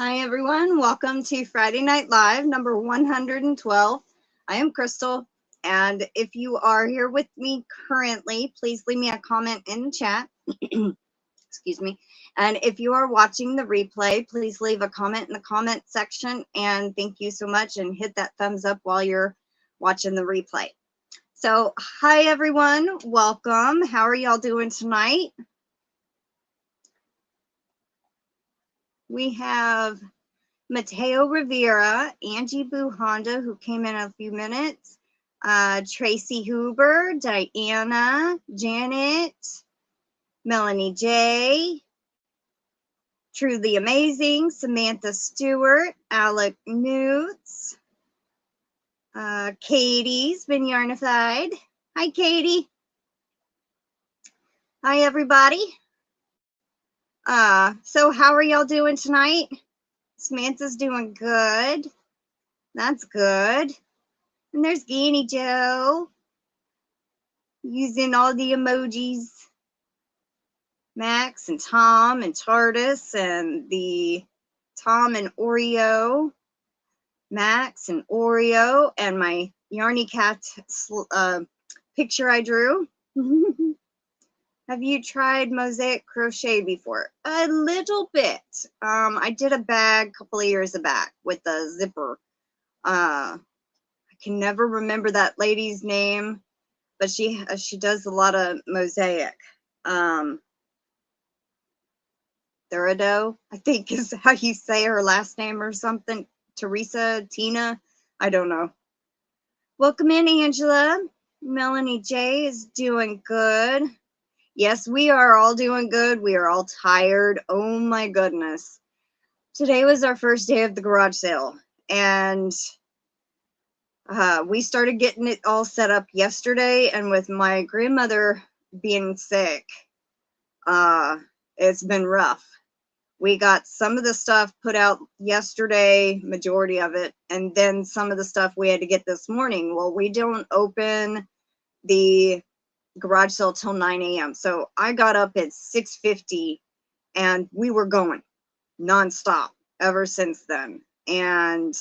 Hi everyone, welcome to Friday Night Live number 112. I am Crystal, and if you are here with me currently, please leave me a comment in the chat. Excuse me. And if you are watching the replay, please leave a comment in the comment section, and thank you so much, and hit that thumbs up while you're watching the replay. So, hi everyone, welcome. How are y'all doing tonight? We have Mateo Rivera, Angie Boo Honda, who came in a few minutes, Tracy Huber, Diana, Janet, Melanie J, Truly Amazing, Samantha Stewart, Alec Newtz, Katie's been Yarnified. Hi, Katie. Hi, everybody. So how are y'all doing tonight? Samantha's doing good. That's good. And there's Ganni Joe using all the emojis. Max and Tom and Tardis and the Tom and Oreo. Max and Oreo and my Yarny Cat picture I drew. Have you tried mosaic crochet before? A little bit. I did a bag a couple of years back with a zipper. I can never remember that lady's name, but she does a lot of mosaic. Thurado, I think is how you say her last name or something. Teresa, Tina, I don't know. Welcome in, Angela. Melanie J is doing good. Yes, we are all doing good. We are all tired. Oh my goodness. Today was our first day of the garage sale, and we started getting it all set up yesterday, and with my grandmother being sick, it's been rough. We got some of the stuff put out yesterday, majority of it, and then some of the stuff we had to get this morning. Well, we don't open the garage sale till 9 a.m. So I got up at 6:50 and we were going nonstop ever since then. And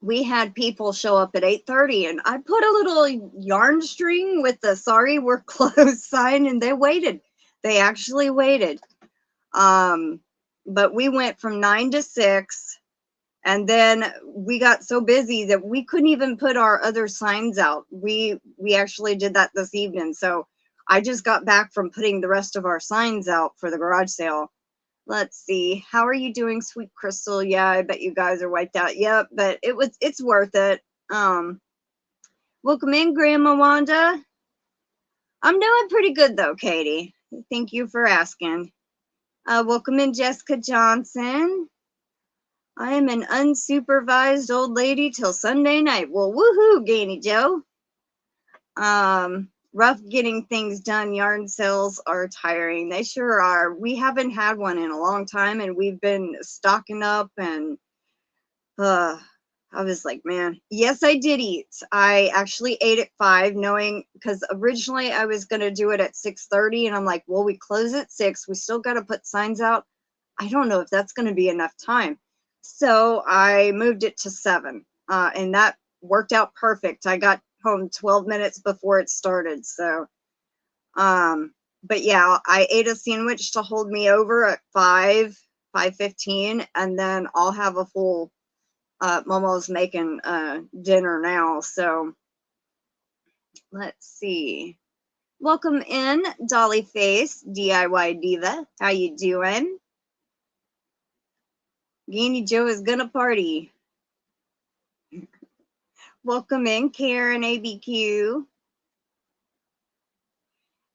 we had people show up at 8:30, and I put a little yarn string with the "sorry, we're closed" sign, and they waited. They actually waited. But we went from 9 to 6, and then we got so busy that we couldn't even put our other signs out. We actually did that this evening. So I just got back from putting the rest of our signs out for the garage sale. Let's see. How are you doing, sweet Crystal? Yeah, I bet you guys are wiped out. Yep, but it's worth it. Welcome in, Grandma Wanda. I'm doing pretty good though, Katie. Thank you for asking. Welcome in, Jessica Johnson. I am an unsupervised old lady till Sunday night. Well, woohoo, Ganni Joe. Rough getting things done. Yarn sales are tiring. They sure are. We haven't had one in a long time, and we've been stocking up, and I was like, man, yes, I did eat. I actually ate at 5, knowing, because originally I was going to do it at 6:30, and I'm like, well, we close at 6. We still got to put signs out. I don't know if that's going to be enough time. So I moved it to 7, and that worked out perfect. I got home 12 minutes before it started. So, but yeah, I ate a sandwich to hold me over at 5:15, and then I'll have a full, Momo's making dinner now. So let's see. Welcome in, Dolly Face, DIY Diva. How you doing? Ganni Joe is gonna party. Welcome in, Karen ABQ.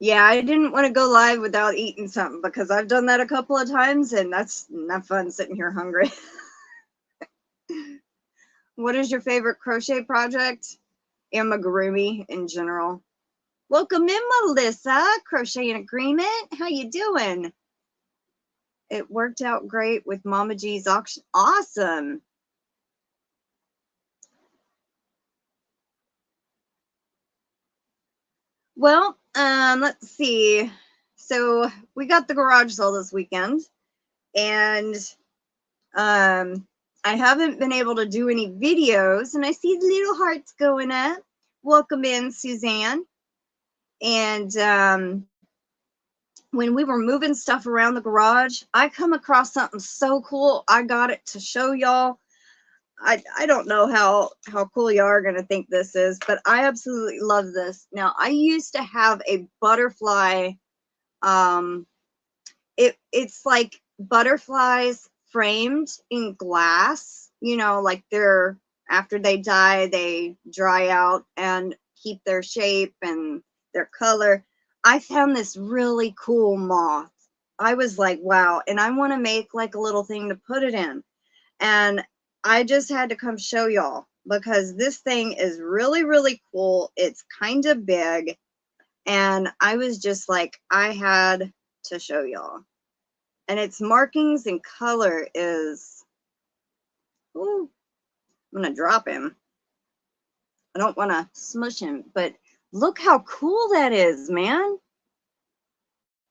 Yeah, I didn't want to go live without eating something, because I've done that a couple of times, and that's not fun sitting here hungry. What is your favorite crochet project? Amigurumi in general. Welcome in, Melissa. Crochet in Agreement. How you doing? It worked out great with Mama G's auction. Awesome. Well, let's see. So we got the garage sale this weekend, And I haven't been able to do any videos, and I see the little hearts going up. Welcome in, Suzanne. And when we were moving stuff around the garage, I come across something so cool. I got it to show y'all. I don't know how cool y'all are gonna think this is, but I absolutely love this. Now, I used to have a butterfly. It's like butterflies framed in glass. You know, like they're, after they die, they dry out and keep their shape and their color. I found this really cool moth. I was like, wow, and I want to make like a little thing to put it in. And I just had to come show y'all because this thing is really, really cool. It's kind of big. And I was just like, I had to show y'all. And its markings and color is, ooh, I'm going to drop him. I don't want to smush him, but look how cool that is, man.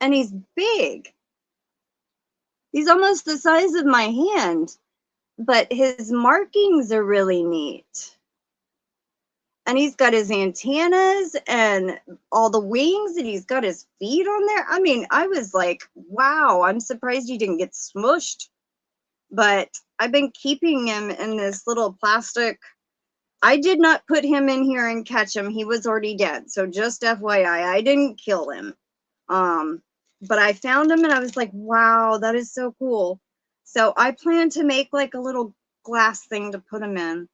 And he's big. He's almost the size of my hand, but his markings are really neat. And he's got his antennas and all the wings, and he's got his feet on there. I mean, I was like, wow, I'm surprised he didn't get smushed. But I've been keeping him in this little plastic. I did not put him in here and catch him. He was already dead. So just FYI, I didn't kill him. But I found him and I was like, wow, that is so cool. So I plan to make like a little glass thing to put him in.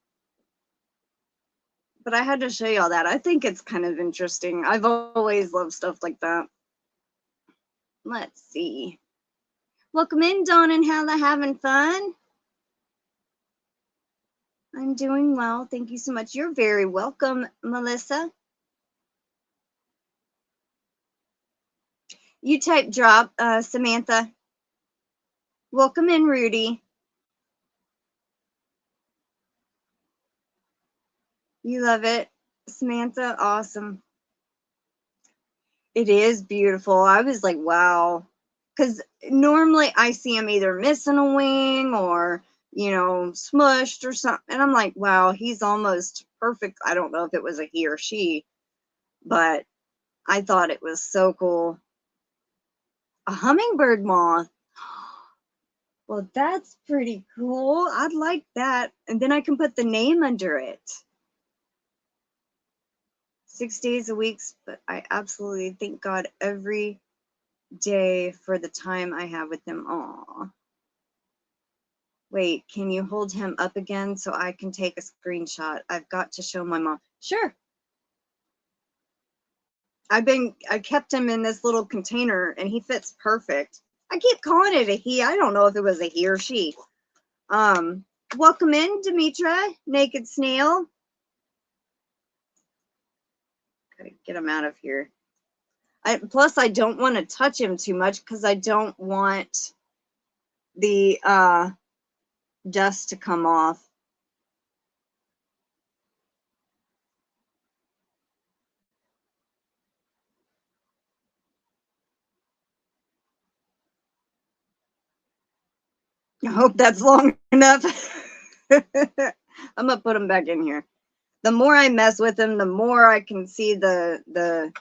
But I had to show y'all that. I think it's kind of interesting. I've always loved stuff like that. Let's see. Welcome in, Dawn and Hella, having fun? I'm doing well. Thank you so much. You're very welcome, Melissa. You type drop, Samantha. Welcome in, Rudy. You love it, Samantha? Awesome. It is beautiful. I was like, wow. Because normally I see him either missing a wing or, you know, smushed or something. And I'm like, wow, he's almost perfect. I don't know if it was a he or she, but I thought it was so cool. A hummingbird moth. Well, that's pretty cool. I'd like that. And then I can put the name under it. 6 days a week, but I absolutely thank God every day for the time I have with him. Aw. Wait, can you hold him up again so I can take a screenshot? I've got to show my mom. Sure. I kept him in this little container and he fits perfect. I keep calling it a he. I don't know if it was a he or she. Welcome in, Demetra, Naked Snail. Gotta get him out of here. Plus, I don't want to touch him too much because I don't want the dust to come off. I hope that's long enough. I'm gonna put him back in here. The more I mess with him, the more I can see the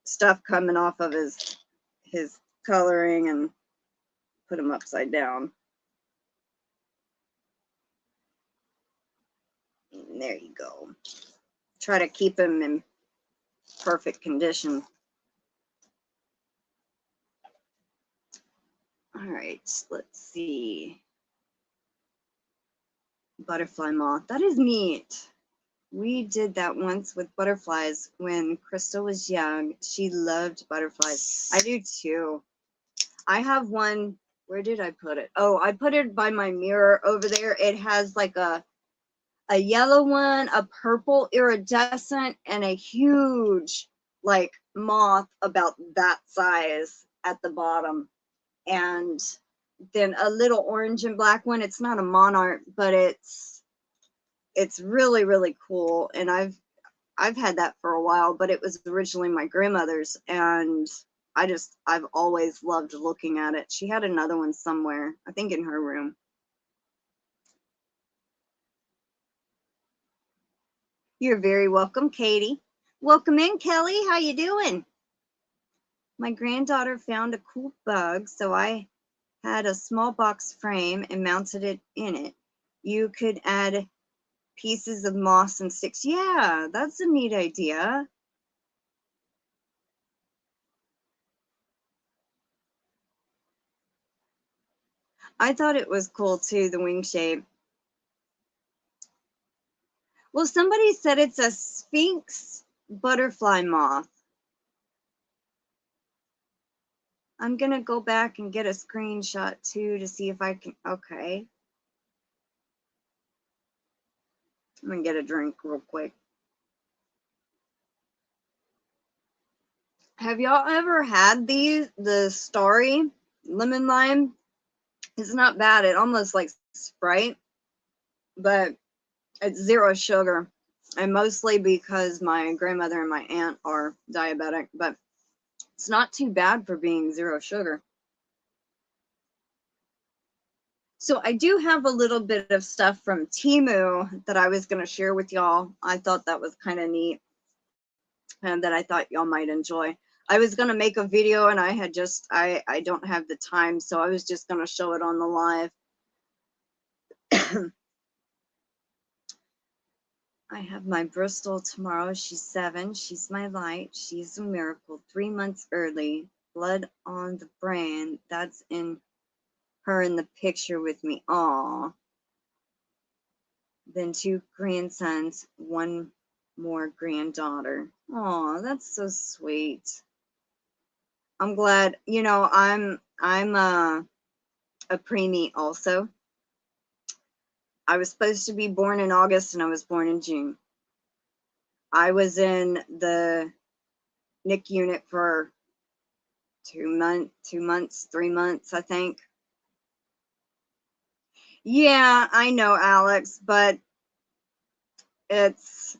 stuff coming off of his coloring, and put him upside down. And there you go. Try to keep him in perfect condition. All right, let's see. Butterfly moth. That is neat. We did that once with butterflies when Crystal was young. She loved butterflies. I do too. I have one. Where did I put it? Oh, I put it by my mirror over there. It has like a yellow one, a purple iridescent, and a huge like moth about that size at the bottom. And then a little orange and black one. It's not a monarch, but it's really, really cool. And I've had that for a while, but it was originally my grandmother's, and I've always loved looking at it. She had another one somewhere, I think in her room. You're very welcome, Katie. Welcome in, Kelly. How you doing? My granddaughter found a cool bug, so I had a small box frame and mounted it in it. You could add pieces of moss and sticks. Yeah, that's a neat idea. I thought it was cool too, the wing shape. Well, somebody said it's a Sphinx butterfly moth. I'm gonna go back and get a screenshot too to see if I can. Okay. I'm gonna get a drink real quick. Have y'all ever had the Starry lemon lime? It's not bad. It almost like Sprite, but it's 0 sugar. And mostly because my grandmother and my aunt are diabetic, but it's not too bad for being 0 sugar. So I do have a little bit of stuff from Temu that I was going to share with y'all. I thought that was kind of neat and that I thought y'all might enjoy. I was going to make a video and I don't have the time, so I was just going to show it on the live. I have my Bristol tomorrow. She's 7. She's my light. She's a miracle. 3 months early. Blood on the brand. That's in her in the picture with me. Aw. Then 2 grandsons, 1 more granddaughter. Aw, that's so sweet. I'm glad. You know, I'm a preemie also. I was supposed to be born in August and I was born in June. I was in the NIC unit for 2 months, 3 months, I think. Yeah, I know, Alex, but it's,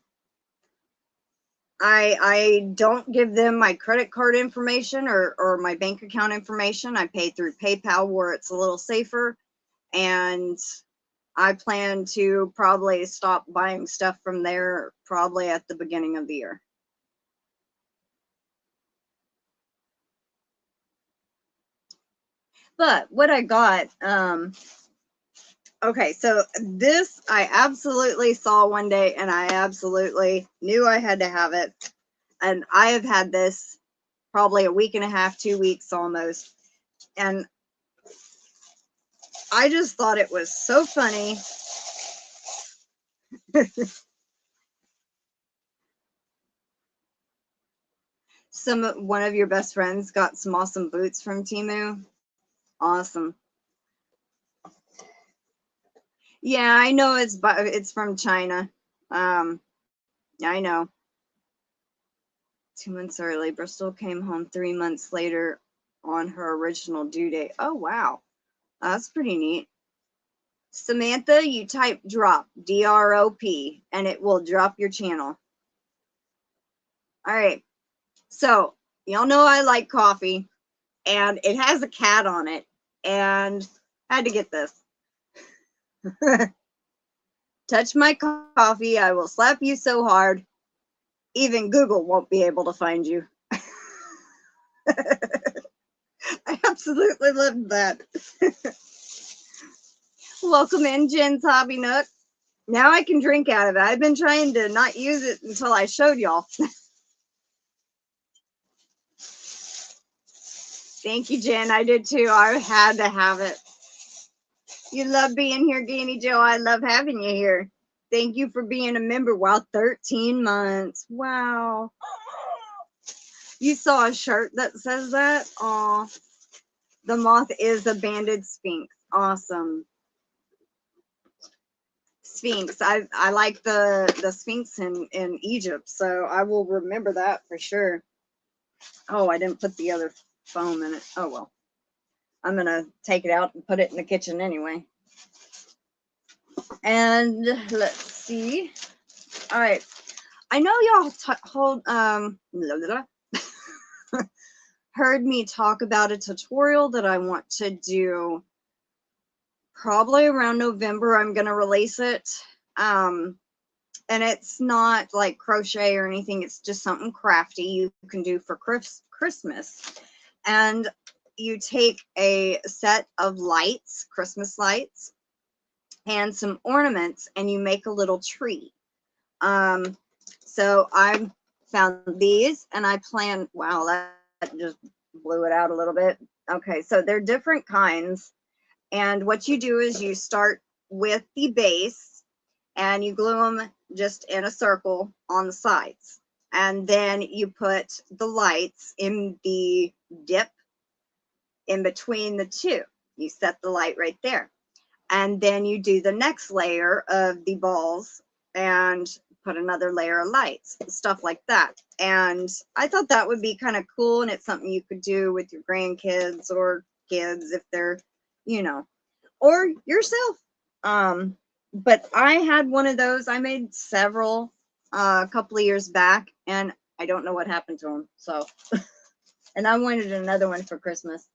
I don't give them my credit card information or my bank account information. I pay through PayPal where it's a little safer, and I plan to probably stop buying stuff from there probably at the beginning of the year. But what I got, okay, so this I absolutely saw one day and I absolutely knew I had to have it. And I have had this probably a week and a half, 2 weeks almost. And I just thought it was so funny. One of your best friends got some awesome boots from Temu. Awesome. Yeah, I know it's from China. I know. 2 months early. Bristol came home 3 months later on her original due date. Oh, wow. That's pretty neat. Samantha, you type drop, D-R-O-P, and it will drop your channel. All right. So, y'all know I like coffee, and it has a cat on it, and I had to get this. Touch my coffee, I will slap you so hard, even Google won't be able to find you. I absolutely loved that. Welcome in, Jen's Hobby Nook. Now I can drink out of it. I've been trying to not use it until I showed y'all. Thank you, Jen. I did too. I had to have it. You love being here, Ganni Joe. I love having you here. Thank you for being a member. Wow, 13 months. Wow. You saw a shirt that says that? Aw. The moth is a banded sphinx. Awesome. Sphinx. I like the sphinx in Egypt, so I will remember that for sure. Oh, I didn't put the other foam in it. Oh well. I'm gonna take it out and put it in the kitchen anyway. And let's see. All right. I know y'all hold heard me talk about a tutorial that I want to do probably around November. I'm going to release it. And it's not like crochet or anything. It's just something crafty you can do for Christmas. And you take a set of lights, Christmas lights, and some ornaments, and you make a little tree. So I found these, and I plan, wow, that just blew it out a little bit. Okay, so they're different kinds. And what you do is you start with the base, and you glue them just in a circle on the sides. And then you put the lights in the dip in between the two. You set the light right there. And then you do the next layer of the balls and put another layer of lights, stuff like that. And I thought that would be kind of cool, and it's something you could do with your grandkids or kids if they're, you know, or yourself. But I had one of those. I made several a couple of years back, and I don't know what happened to them. So, and I wanted another one for Christmas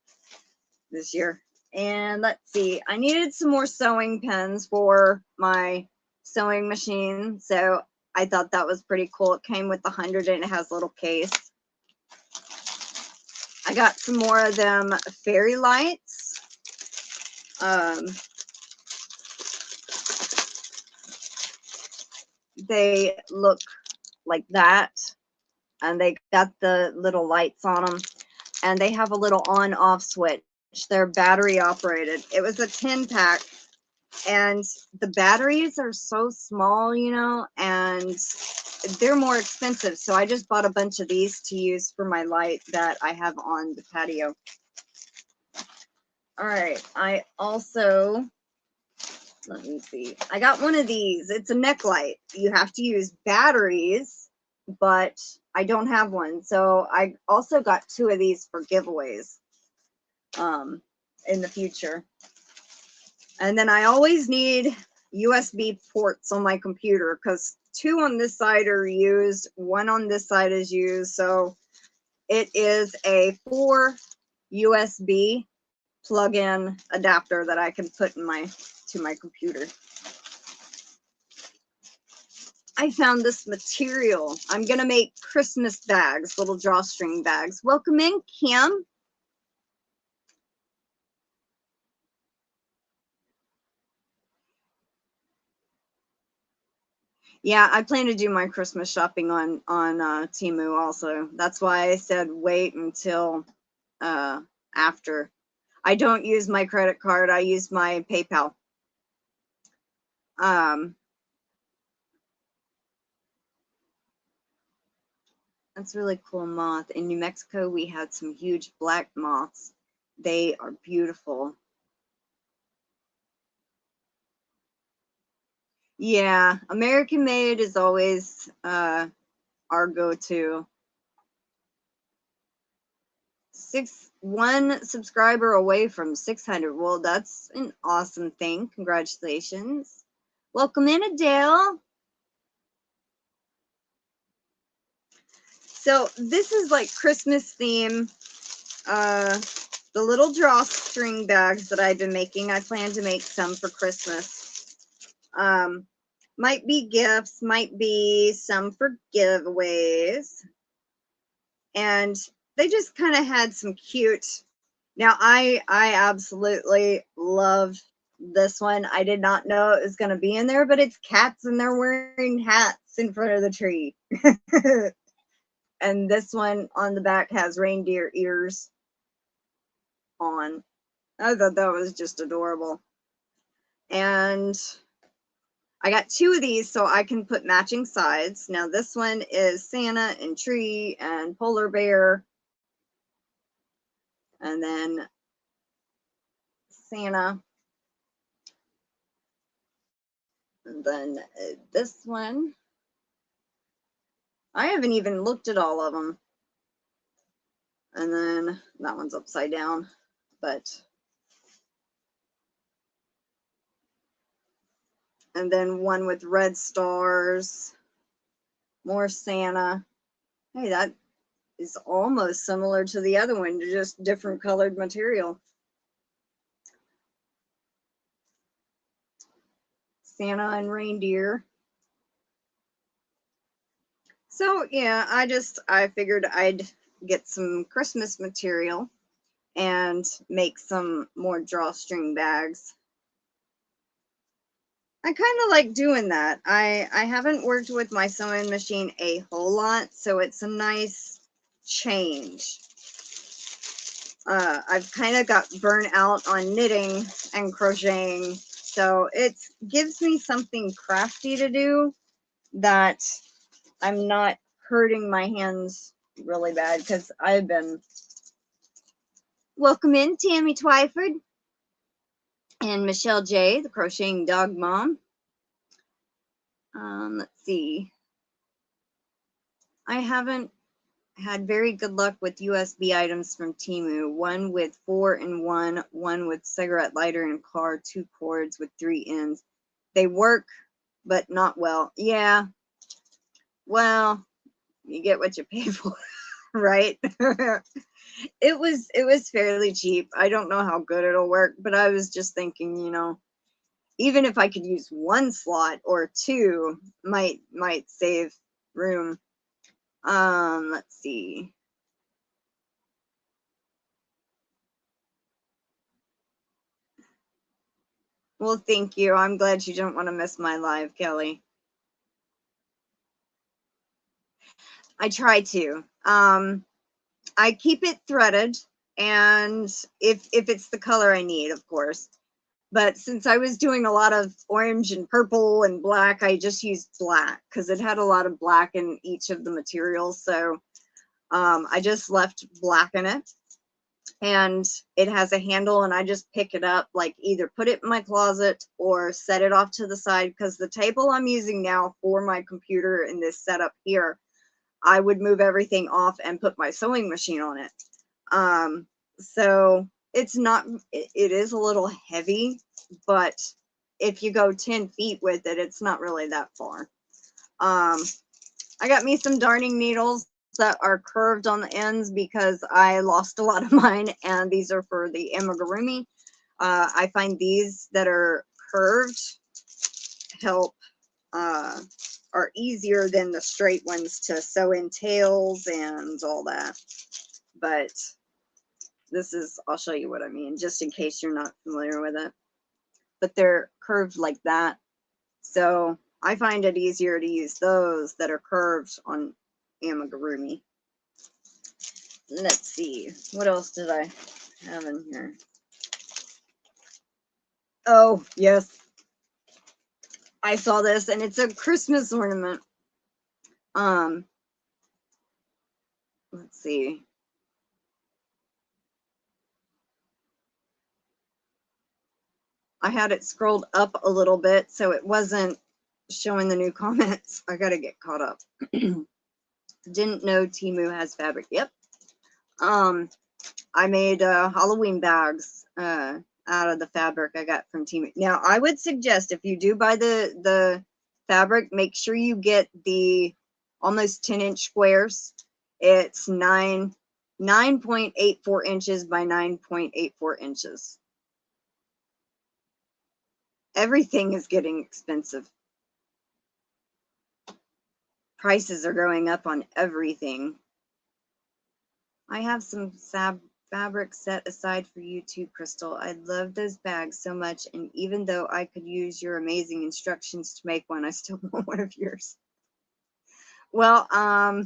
this year. And let's see, I needed some more sewing pins for my sewing machine, so I thought that was pretty cool. It came with 100 and it has a little case. I got some more of them fairy lights. They look like that, and they got the little lights on them, and they have a little on-off switch. They're battery operated. It was a 10-pack, and the batteries are so small, you know, and they're more expensive. So I just bought a bunch of these to use for my light that I have on the patio. All right, I also, let me see, I got one of these. It's a neck light. You have to use batteries, but I don't have one. So I also got 2 of these for giveaways in the future. And then I always need USB ports on my computer, because 2 on this side are used, 1 on this side is used. So it is a 4 USB plug-in adapter that I can put in to my computer. I found this material. I'm gonna make Christmas bags, little drawstring bags. Welcome in, Kim. Yeah, I plan to do my Christmas shopping on Temu also. That's why I said wait until after. I don't use my credit card. I use my PayPal. That's really cool moth. In New Mexico, we had some huge black moths. They are beautiful. Yeah, American made is always our go-to. 1 subscriber away from 600. Well, that's an awesome thing. Congratulations. Welcome in, Adele. So this is like Christmas theme. The little drawstring bags that I've been making. I plan to make some for Christmas. Might be gifts, might be some for giveaways. And they just kind of had some cute. Now I absolutely love this one. I did not know it was going to be in there, but it's cats and they're wearing hats in front of the tree. And this one on the back has reindeer ears on. I thought that was just adorable. And I got 2 of these so I can put matching sides. Now this one is Santa and tree and polar bear. And then Santa. And then this one. I haven't even looked at all of them. And then that one's upside down. But. And then one with red stars. More Santa. Hey, is almost similar to the other one, just different colored material. Santa and reindeer. So yeah, I figured I'd get some Christmas material and make some more drawstring bags. I kind of like doing that. I haven't worked with my sewing machine a whole lot, so it's a nice change. I've kind of got burnt out on knitting and crocheting, so it gives me something crafty to do that I'm not hurting my hands really bad, because I've been... Welcome in, Tammy Twyford and Michelle J, the crocheting dog mom. Let's see. I haven't had very good luck with USB items from Temu. One with 4-in-1, one with cigarette lighter and car, 2 cords with 3 ends. They work, but not well. Yeah. Well, you get what you pay for, right? It was fairly cheap. I don't know how good it'll work, but I was just thinking, you know, even if I could use 1 slot or 2, might save room. Let's see. Well, thank you. I'm glad you don't want to miss my live, Kelly. I try to. I keep it threaded, and if it's the color I need, of course. But since I was doing a lot of orange and purple and black, I just used black because it had a lot of black in each of the materials. So I just left black in it. And it has a handle, and I just pick it up, like either put it in my closet or set it off to the side, because the table I'm using now for my computer in this setup here, I would move everything off and put my sewing machine on it. So it's not, it is a little heavy, but if you go 10 feet with it, it's not really that far. I got me some darning needles that are curved on the ends because I lost a lot of mine, and these are for the amigurumi. I find these that are curved help, are easier than the straight ones to sew in tails and all that. But this is, I'll show you what I mean, just in case you're not familiar with it. But they're curved like that. So I find it easier to use those that are curved on amigurumi. Let's see, what else did I have in here? Oh, yes. I saw this, and it's a Christmas ornament. Let's see. I had it scrolled up a little bit, so it wasn't showing the new comments. I gotta get caught up. Didn't know Temu has fabric. Yep. I made Halloween bags out of the fabric I got from Temu. Now, I would suggest, if you do buy the fabric, make sure you get the almost 10-inch squares. It's 9.84 inches by 9.84 inches. Everything is getting expensive. Prices are going up on everything. I have some fabric set aside for you too, Crystal. I love those bags so much, and even though I could use your amazing instructions to make one, I still want one of yours. Well, I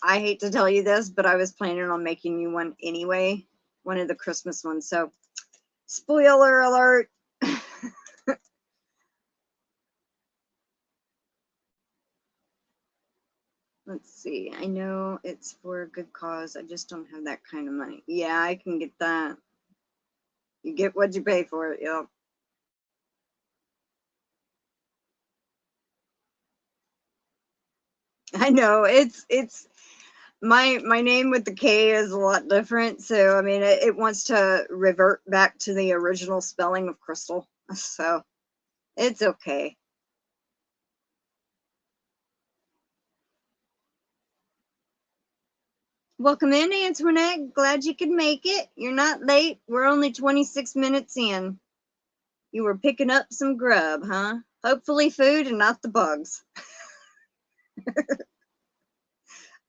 hate to tell you this, but I was planning on making you one anyway, one of the Christmas ones. So, spoiler alert. Let's see. I know it's for a good cause. I just don't have that kind of money. Yeah, I can get that. You get what you pay for it. Yep. I know it's my name with the K is a lot different. So I mean, it wants to revert back to the original spelling of Crystal. So it's okay. Welcome in, Antoinette. Glad you could make it. You're not late. We're only 26 minutes in. You were picking up some grub, huh? Hopefully food and not the bugs.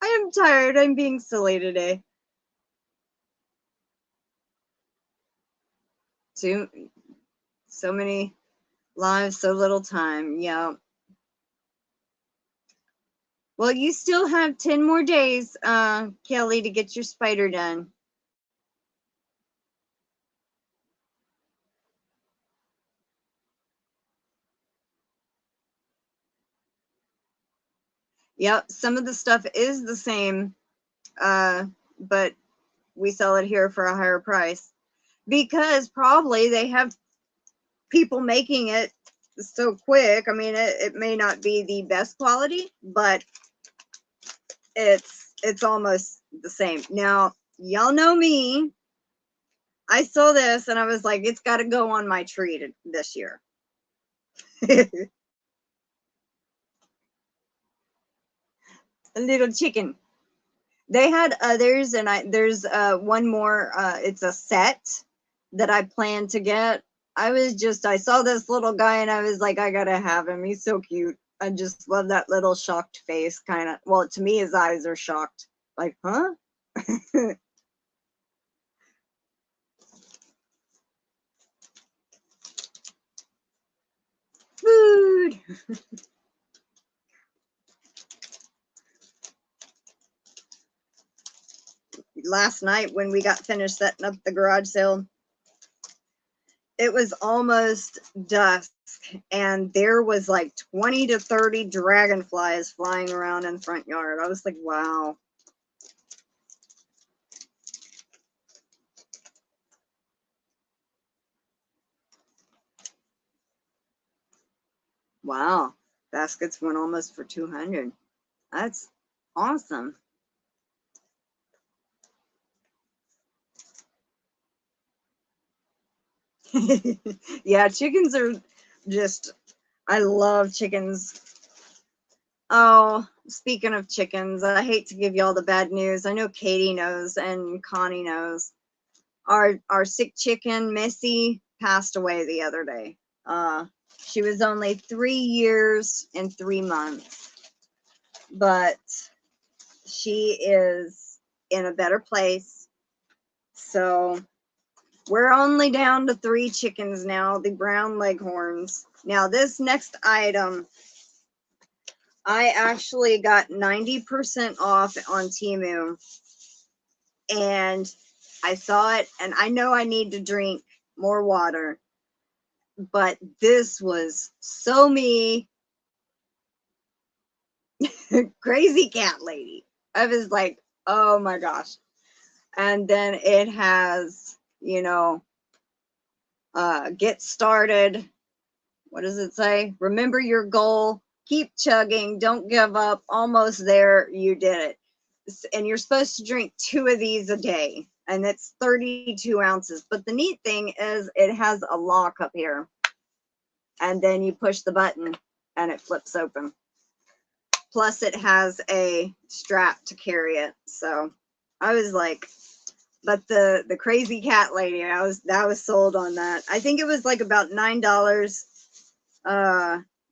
I am tired. I'm being silly today. So many lives, so little time. Yeah. Well, you still have 10 more days, Kelly, to get your spider done. Yep, some of the stuff is the same, but we sell it here for a higher price because probably they have people making it so quick. I mean, it may not be the best quality, but it's almost the same. Now, y'all know me. I saw this and I was like, it's got to go on my tree this year. A little chicken. They had others, and there's one more. It's a set that I plan to get. I saw this little guy and I was like, I gotta have him. He's so cute. I just love that little shocked face, kind of. Well, to me, his eyes are shocked. Like, huh? Food. Last night when we got finished setting up the garage sale, it was almost dusk and there was like 20 to 30 dragonflies flying around in the front yard. I was like, wow. Wow. Baskets went almost for 200. That's awesome. Yeah, chickens are just, I love chickens. Oh, speaking of chickens, I hate to give y'all the bad news. I know Katie knows and Connie knows. Our sick chicken, Missy, passed away the other day. She was only 3 years and 3 months, but she is in a better place. So we're only down to 3 chickens now, the brown leghorns. Now this next item, I actually got 90% off on Temu, and I saw it and I know I need to drink more water, but this was so me. Crazy cat lady. I was like, oh my gosh. And then it has, you know, get started. What does it say? Remember your goal. Keep chugging. Don't give up. Almost there. You did it. And you're supposed to drink 2 of these a day. And it's 32 ounces. But the neat thing is it has a lock up here. And then you push the button and it flips open. Plus it has a strap to carry it. So I was like, but the crazy cat lady, that was sold on that. I think it was like about $9.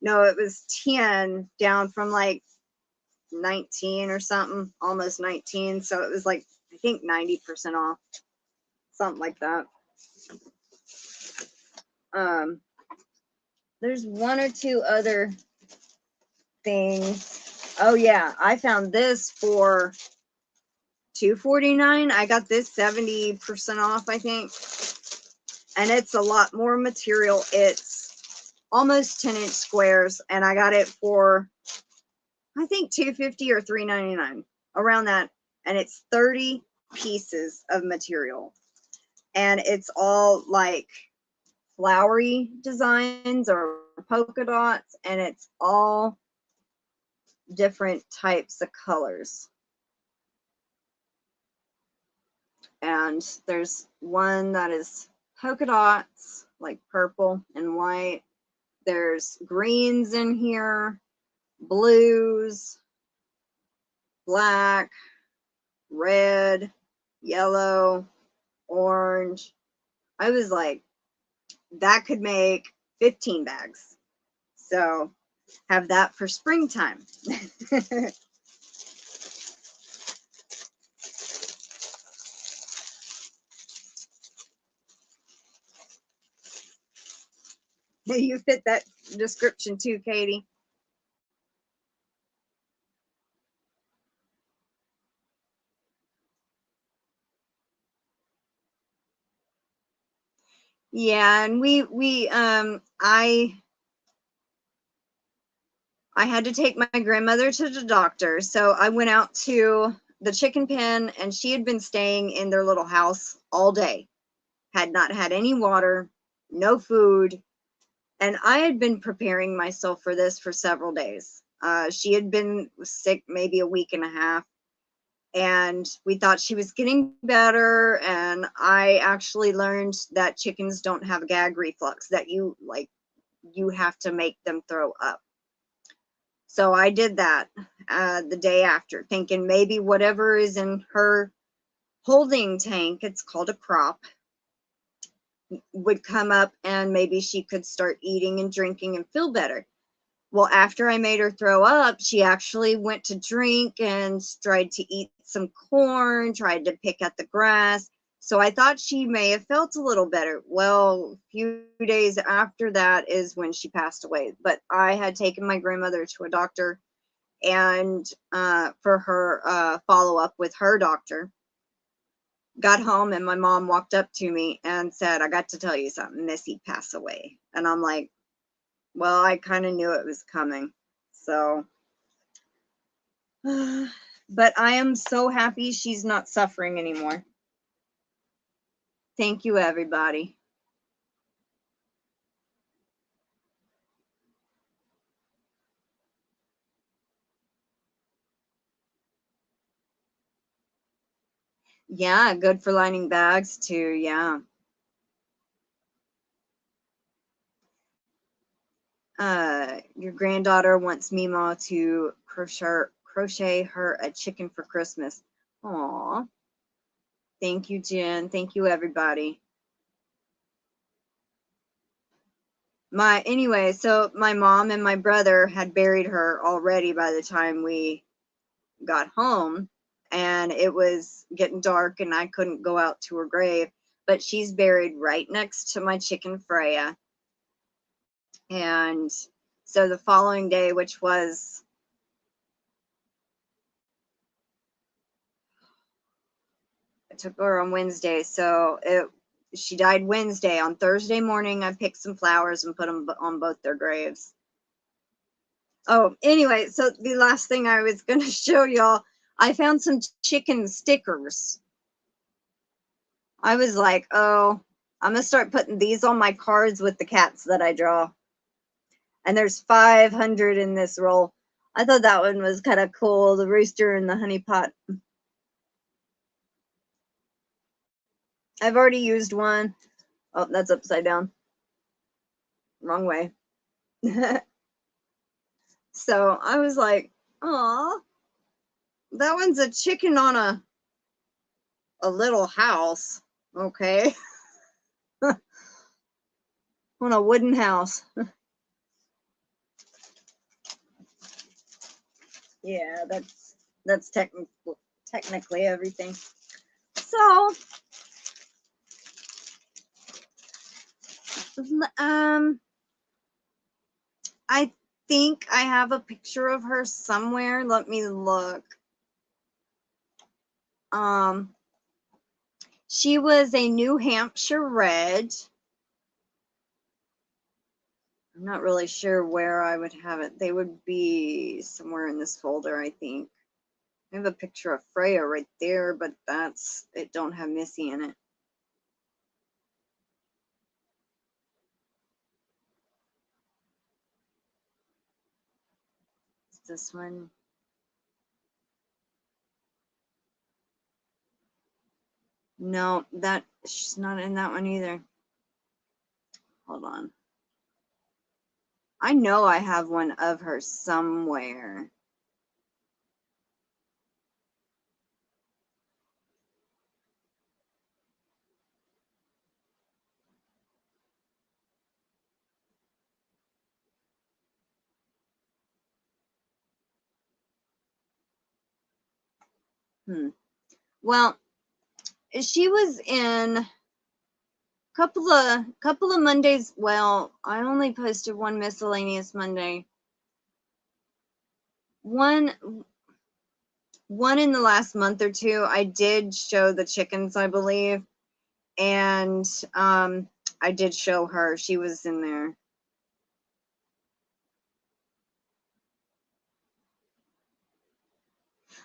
No, it was 10, down from like 19 or something, almost 19. So it was like, I think 90% off, something like that. There's 1 or 2 other things. Oh yeah, I found this for $2.49. I got this 70% off, I think. And it's a lot more material. It's almost 10-inch squares, and I got it for, I think, $2.50 or $3.99, around that. And it's 30 pieces of material, and it's all like flowery designs or polka dots, and it's all different types of colors. And there's one that is polka dots, like purple and white. There's greens in here, blues, black, red, yellow, orange. I was like, that could make 15 bags. So have that for springtime. You fit that description too, Katie. Yeah, and I had to take my grandmother to the doctor, so I went out to the chicken pen, and she had been staying in their little house all day, had not had any water, no food, and I had been preparing myself for this for several days. She had been sick maybe a week and a half, and we thought she was getting better, and I actually learned that chickens don't have gag reflux, that you have to make them throw up. So I did that the day after, thinking maybe whatever is in her holding tank, it's called a crop, would come up and maybe she could start eating and drinking and feel better. Well, after I made her throw up, she actually went to drink and tried to eat some corn, tried to pick at the grass. So I thought she may have felt a little better. Well, a few days after that is when she passed away. But I had taken my grandmother to a doctor and for her follow-up with her doctor. Got home and my mom walked up to me and said, I got to tell you something, Missy passed away. And I'm like, well, I kind of knew it was coming. So, but I am so happy she's not suffering anymore. Thank you, everybody. Yeah, good for lining bags too. Yeah. Your granddaughter wants Mima to crochet her a chicken for Christmas. Aw. Thank you, Jen. Thank you, everybody. Anyway, so my mom and my brother had buried her already by the time we got home, and it was getting dark and I couldn't go out to her grave, but she's buried right next to my chicken Freya. And so the following day, which was I took her on Wednesday, so she died Wednesday. On Thursday morning, I picked some flowers and put them on both their graves. Oh, anyway, so the last thing I was going to show y'all, I found some chicken stickers. I was like, oh, I'm going to start putting these on my cards with the cats that I draw. And there's 500 in this roll. I thought that one was kind of cool, the rooster and the honey pot. I've already used one. Oh, that's upside down. Wrong way. So I was like, oh, that one's a chicken on a little house. Okay. On a wooden house. Yeah, that's technically everything. So I think I have a picture of her somewhere. Let me look. She was a New Hampshire Red. I'm not really sure where I would have it. They would be somewhere in this folder, I think. I have a picture of Freya right there, but it don't have Missy in it. Is this one? No, she's not in that one either. Hold on. I know I have one of her somewhere. Well, she was in couple of Mondays. Well, I only posted one miscellaneous Monday. One in the last month or two. I did show the chickens, I believe, and I did show her. She was in there.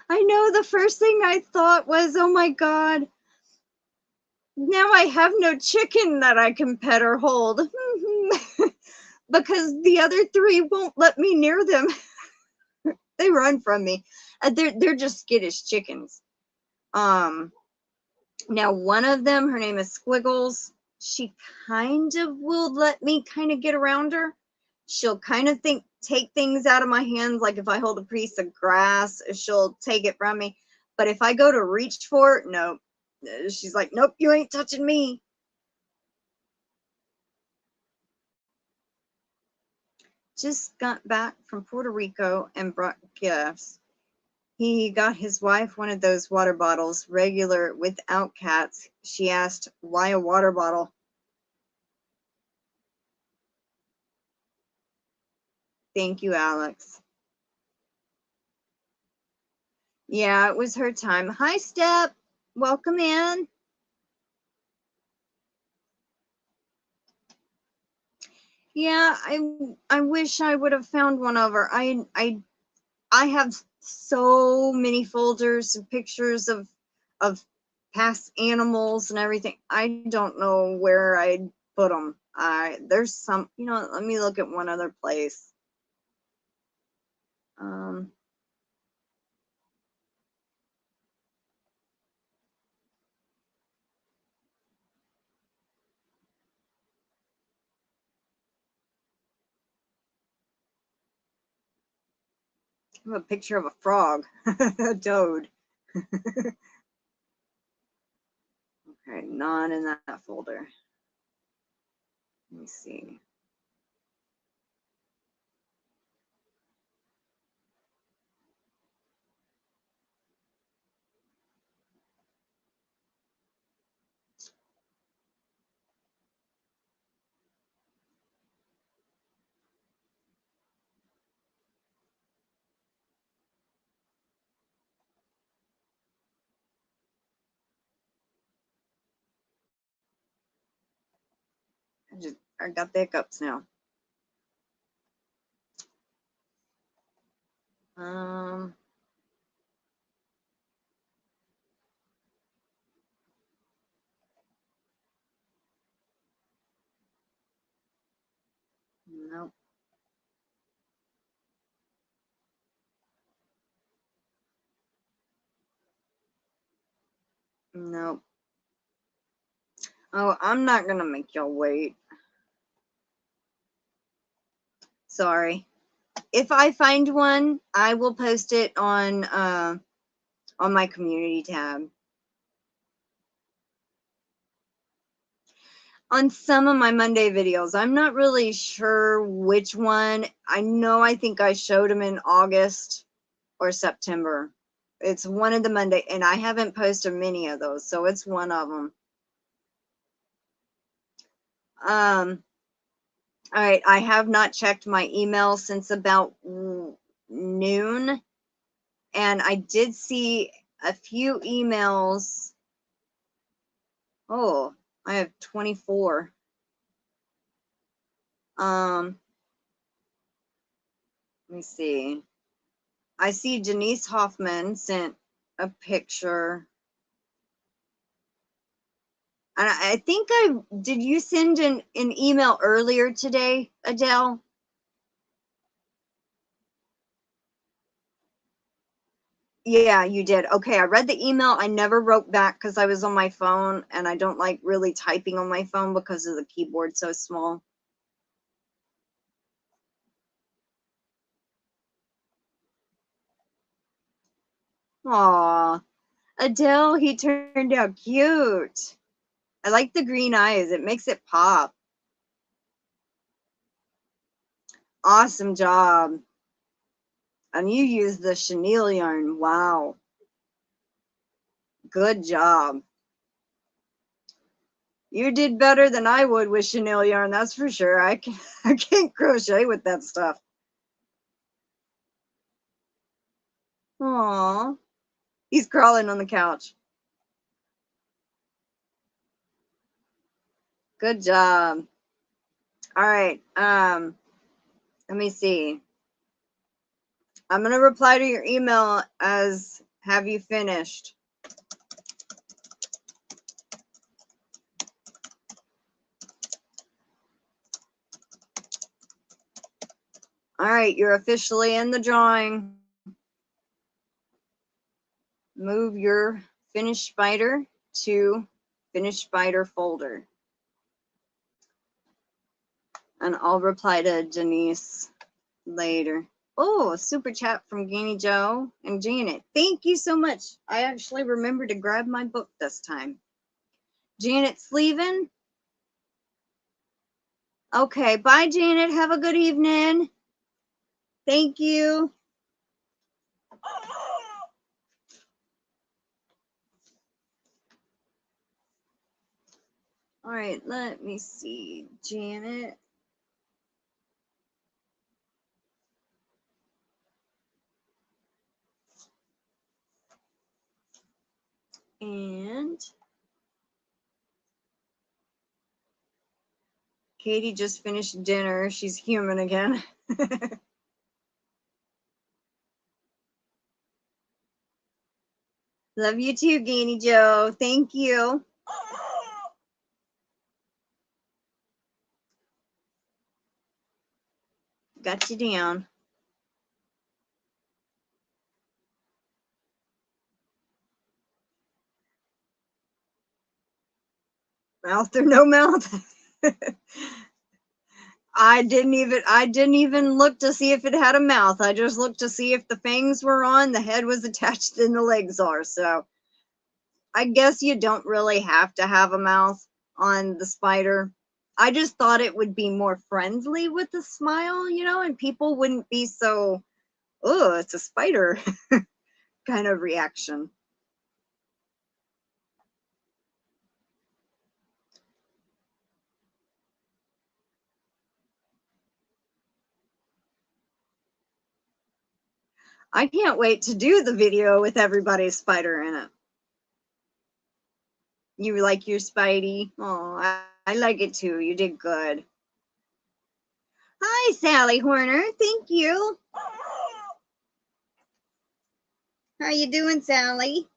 I know, the first thing I thought was, oh my God, now I have no chicken that I can pet or hold. Because the other three won't let me near them. They run from me. They're just skittish chickens. Now one of them, her name is Squiggles. She kind of will let me kind of get around her. She'll kind of take things out of my hands. Like if I hold a piece of grass, she'll take it from me. But if I go to reach for it, no. She's like, nope, you ain't touching me. Just got back from Puerto Rico and brought gifts. He got his wife one of those water bottles, regular without cats. She asked, why a water bottle? Thank you, Alex. Yeah, it was her time. Hi, Step. Welcome in. Yeah, I wish I would have found one of her. I have so many folders and pictures of past animals and everything. I don't know where I'd put them. There's some, let me look at one other place. I have a picture of a frog, a toad. Okay, none in that folder. Let me see. I got the hiccups now. Nope. Nope. Oh, I'm not gonna make y'all wait. Sorry. If I find one, I will post it on my community tab. On some of my Monday videos, I'm not really sure which one. I think I showed them in August or September. It's one of the Monday, and I haven't posted many of those, so it's one of them. All right, I have not checked my email since about noon, and I did see a few emails. Oh, I have 24. Let me see. I see Denise Hoffman sent a picture. And I think did you send an email earlier today, Adele? Yeah, you did. Okay, I read the email. I never wrote back because I was on my phone, and I don't like really typing on my phone because of the keyboard so small. Aw, Adele, he turned out cute. I like the green eyes. It makes it pop. Awesome job. And you use the chenille yarn. Wow. Good job. You did better than I would with chenille yarn, that's for sure. I can't crochet with that stuff. Aww. He's crawling on the couch. Good job. All right. Let me see. I'm going to reply to your email as have you finished? All right, you're officially in the drawing. Move your finished spider to finished spider folder. And I'll reply to Denise later. Oh, a super chat from Ganni Joe and Janet. Thank you so much. I actually remembered to grab my book this time. Janet's leaving. Okay, bye, Janet. Have a good evening. Thank you. All right, let me see. Janet. And Katie just finished dinner. She's human again. Love you too, Ganni Joe. Thank you. Got you down. Mouth or no mouth? I didn't even look to see if it had a mouth. I just looked to see if the fangs were on, the head was attached, and the legs are. So I guess you don't really have to have a mouth on the spider. I just thought it would be more friendly with a smile, you know, and people wouldn't be so, oh, it's a spider kind of reaction. I can't wait to do the video with everybody's spider in it. You like your Spidey? Oh, I like it too. You did good. Hi, Sally Horner. Thank you. How you doing, Sally?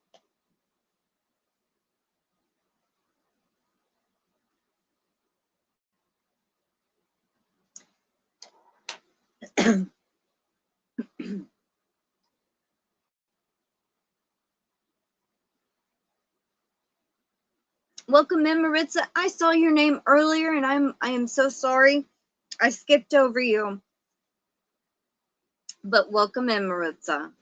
Welcome in, Maritza. I saw your name earlier and I am so sorry. I skipped over you. But welcome in, Maritza.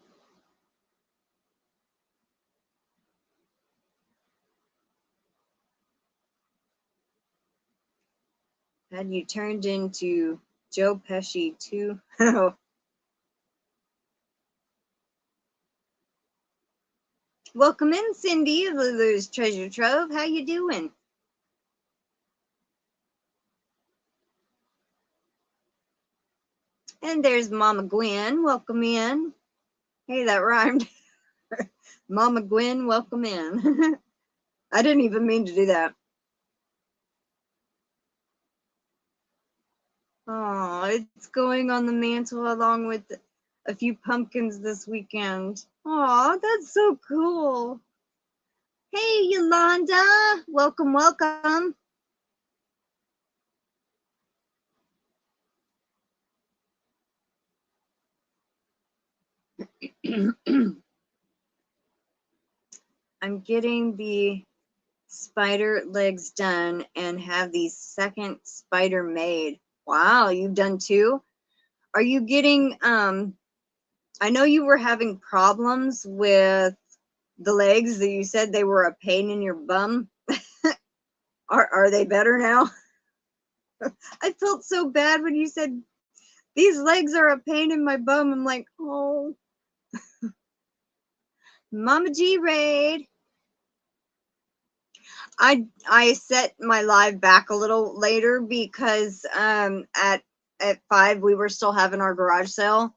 Had you turned into Joe Pesci too? Welcome in, Cindy, Lulu's Treasure Trove. How you doing? And there's Mama Gwen. Welcome in. Hey, that rhymed. Mama Gwen, welcome in. I didn't even mean to do that. Oh, it's going on the mantle along with a few pumpkins this weekend. Oh, that's so cool. Hey, Yolanda. Welcome, welcome. I'm getting the spider legs done and have the second spider made. Wow, you've done two? Are you getting, I know you were having problems with the legs that you said they were a pain in your bum. Are they better now? I felt so bad when you said these legs are a pain in my bum. I'm like, oh. Mama G Raid. I set my live back a little later because at 5 we were still having our garage sale.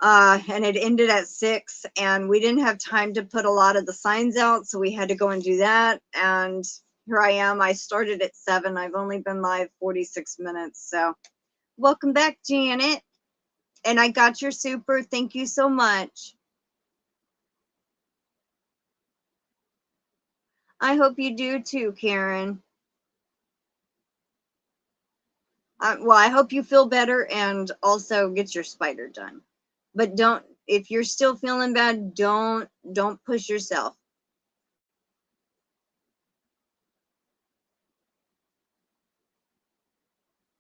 And it ended at 6, and we didn't have time to put a lot of the signs out, so we had to go and do that. And here I am. I started at 7. I've only been live 46 minutes. So welcome back, Janet. And I got your super. Thank you so much. I hope you do too, Karen. Well, I hope you feel better and also get your spider done. But don't, if you're still feeling bad, don't push yourself.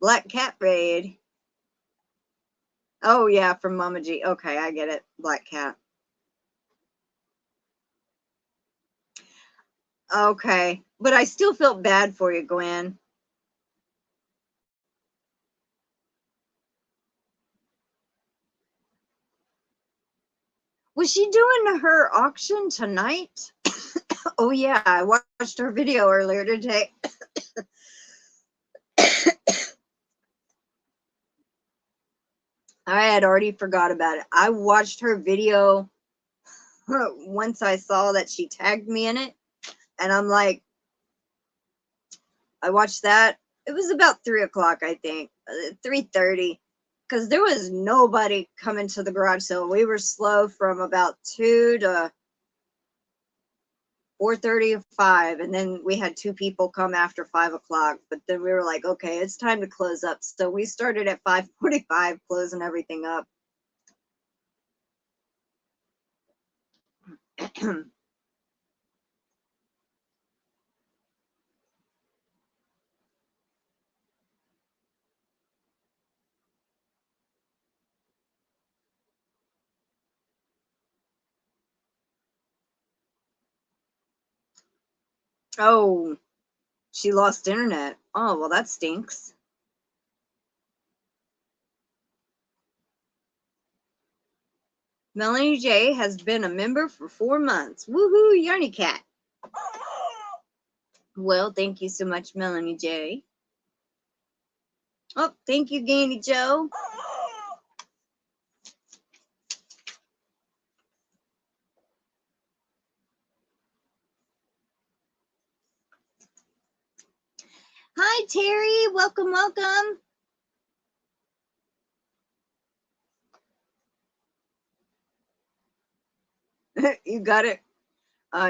Black Cat Raid. Oh yeah, from Mama G. Okay, I get it. Black Cat. Okay, but I still felt bad for you, Gwen. Was she doing her auction tonight? Oh yeah, I watched her video earlier today. I had already forgot about it. I watched her video once I saw that she tagged me in it, and I'm like, I watched that. It was about 3 o'clock, I think, 3:30, because there was nobody coming to the garage sale. We were slow from about 2 to 4:30 or 5, and then we had 2 people come after 5 o'clock. But then we were like, okay, it's time to close up. So we started at 5:45, closing everything up. Oh, she lost internet. Oh, well, that stinks. Melanie J has been a member for 4 months. Woohoo, Yarny Cat. Well, thank you so much, Melanie J. Oh, thank you, Ganni Joe. Hi, Terry. Welcome, welcome. You got it.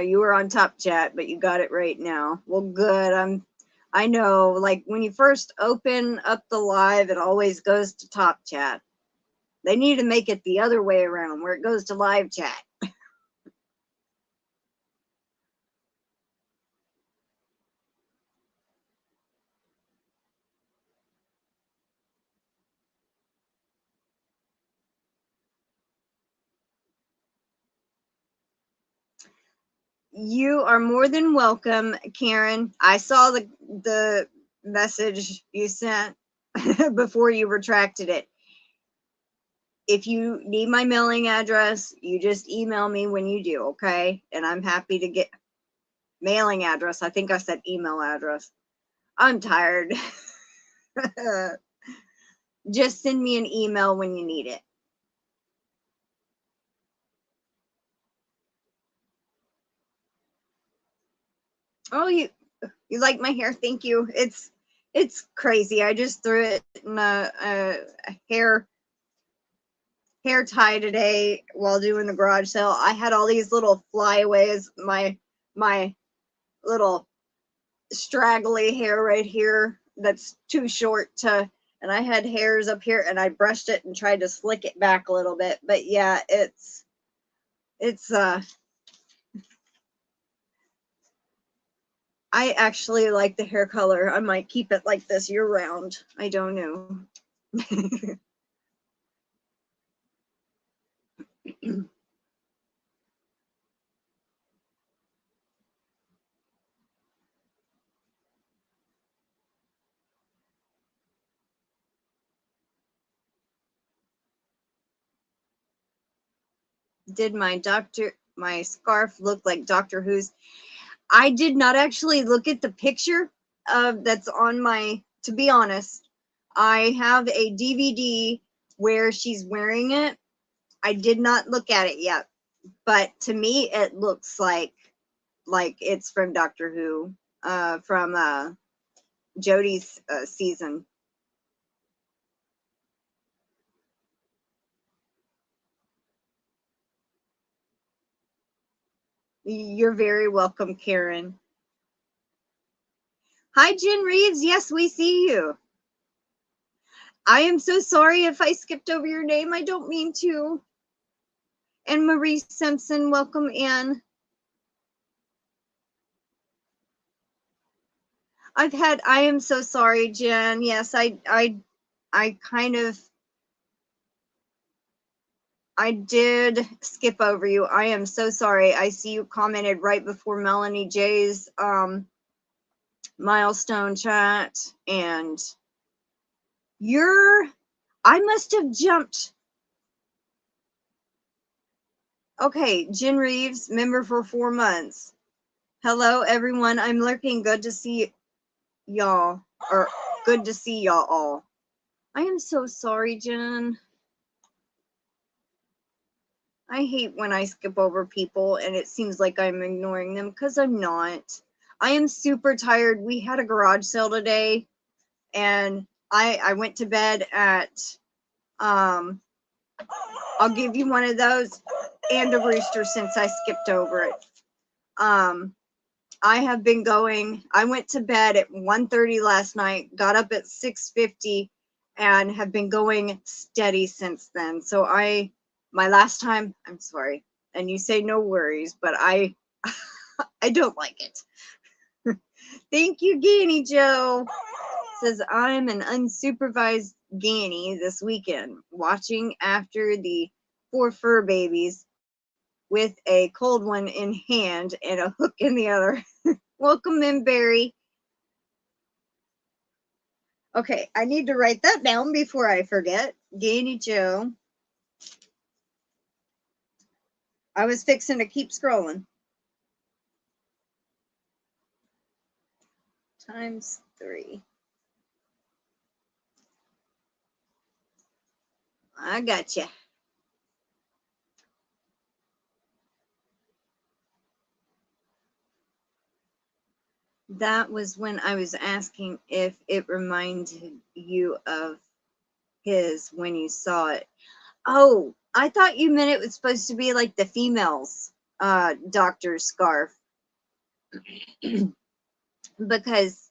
You were on top chat, but you got it right now. Well, good. I know, like when you first open up the live, it always goes to top chat. They need to make it the other way around, where it goes to live chat. You are more than welcome, Karen. I saw the message you sent before you retracted it. If you need my mailing address, you just email me when you do, okay? And I'm happy to get mailing address. I think I said email address. I'm tired. Just send me an email when you need it. Oh, you like my hair? Thank you. It's crazy. I just threw it in a hair tie today while doing the garage sale. I had all these little flyaways, my little straggly hair right here that's too short to, and I had hairs up here, and I brushed it and tried to slick it back a little bit. But yeah, it's I actually like the hair color. I might keep it like this year round. I don't know. Did my scarf look like Doctor Who's? I did not actually look at the picture that's on my, to be honest. I have a DVD where she's wearing it. I did not look at it yet, but to me it looks like it's from Doctor Who, from Jodie's season. You're very welcome, Karen. Hi, Jen Reeves. Yes, we see you. I am so sorry if I skipped over your name. I don't mean to. And Marie Simpson, welcome in. I am so sorry, Jen. Yes, I did skip over you. I am so sorry. I see you commented right before Melanie J's milestone chat, and I must have jumped. Okay, Jen Reeves, member for 4 months. Hello, everyone. I'm lurking. Good to see y'all, or good to see y'all all. I am so sorry, Jen. I hate when I skip over people and it seems like I'm ignoring them, because I'm not. I am super tired. We had a garage sale today, and I went to bed at I'll give you one of those and a rooster since I skipped over it. I have been going, I went to bed at 1:30 last night, got up at 6:50, and have been going steady since then. So my last time, I'm sorry, and you say no worries, but I don't like it. Thank you, Ganni Joe. Says, I'm an unsupervised Ganni this weekend, watching after the 4 fur babies with a cold one in hand and a hook in the other. Welcome in, Barry. Okay, I need to write that down before I forget. Ganni Joe. I was fixing to keep scrolling. Times 3. I gotcha. That was when I was asking if it reminded you of his when you saw it. Oh, I thought you meant it was supposed to be like the female's doctor's scarf. Because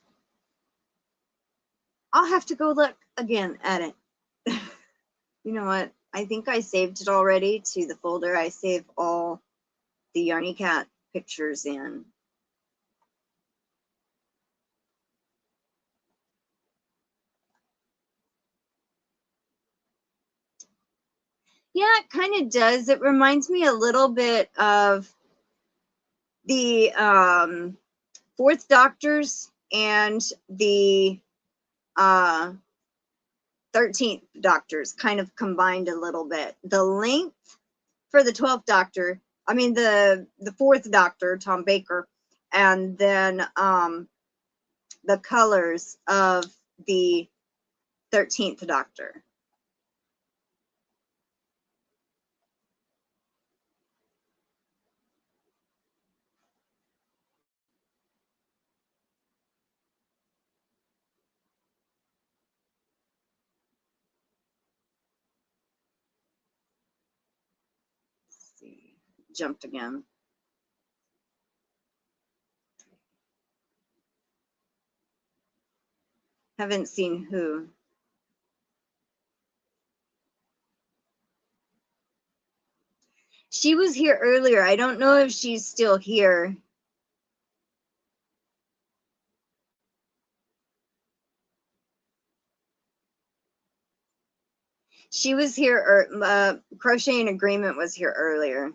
I'll have to go look again at it. You know what? I think I saved it already to the folder I save all the Yarny Cat pictures in. Yeah, it kind of does. It reminds me a little bit of the 4th Doctors and the 13th Doctors kind of combined a little bit. The length for the 12th Doctor, I mean the 4th Doctor, Tom Baker, and then the colors of the 13th Doctor. Let's see, jumped again. Haven't seen who. She was here earlier. I don't know if she's still here. She was here, Crochet in Agreement was here earlier.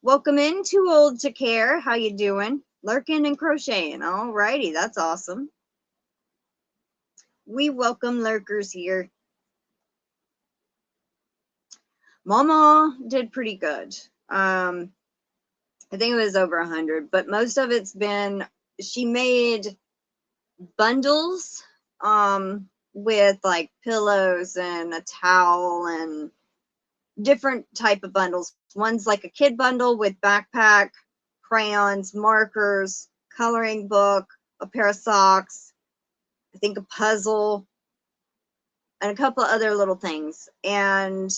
Welcome in, Too Old to Care. How you doing? Lurking and crocheting. All righty, that's awesome. We welcome lurkers here. Mama did pretty good. I think it was over 100, but most of it's been, she made bundles with like pillows and a towel and different type of bundles. One's like a kid bundle with backpack, crayons, markers, coloring book, a pair of socks, I think a puzzle, and a couple of other little things. And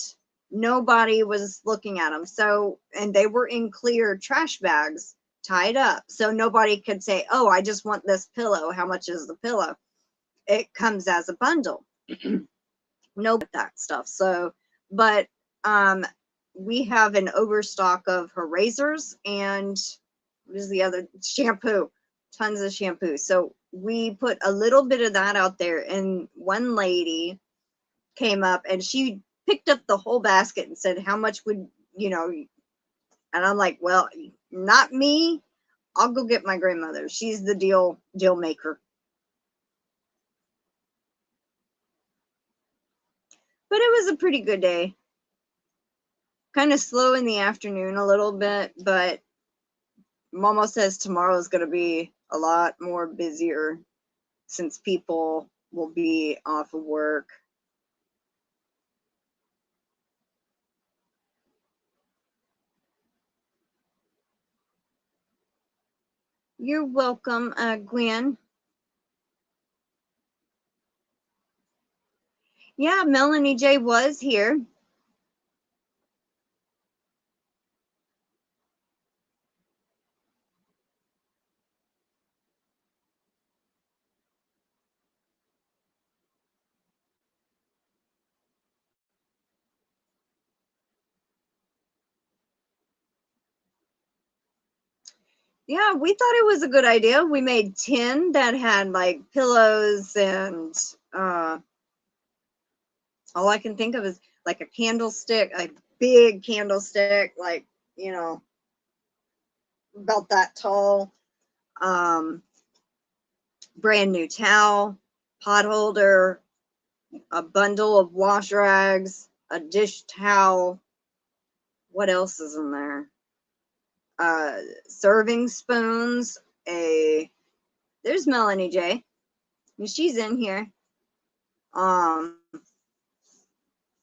nobody was looking at them. So, and they were in clear trash bags tied up. So nobody could say, oh, I just want this pillow. How much is the pillow? It comes as a bundle. No, that stuff. So, but we have an overstock of her razors and what is the other, shampoo, tons of shampoo. So we put a little bit of that out there, and one lady came up and she picked up the whole basket and said, how much would, you know, and I'm like, well, not me. I'll go get my grandmother. She's the deal maker. But it was a pretty good day. Kind of slow in the afternoon a little bit, but Mama says tomorrow is going to be a lot more busier since people will be off of work. You're welcome, Gwen. Yeah, Melanie J was here. Yeah, we thought it was a good idea. We made 10 that had like pillows and all I can think of is like a candlestick, a big candlestick, like, you know, about that tall. Brand new towel, pot holder, a bundle of wash rags, a dish towel. What else is in there? Serving spoons. There's Melanie J. She's in here. I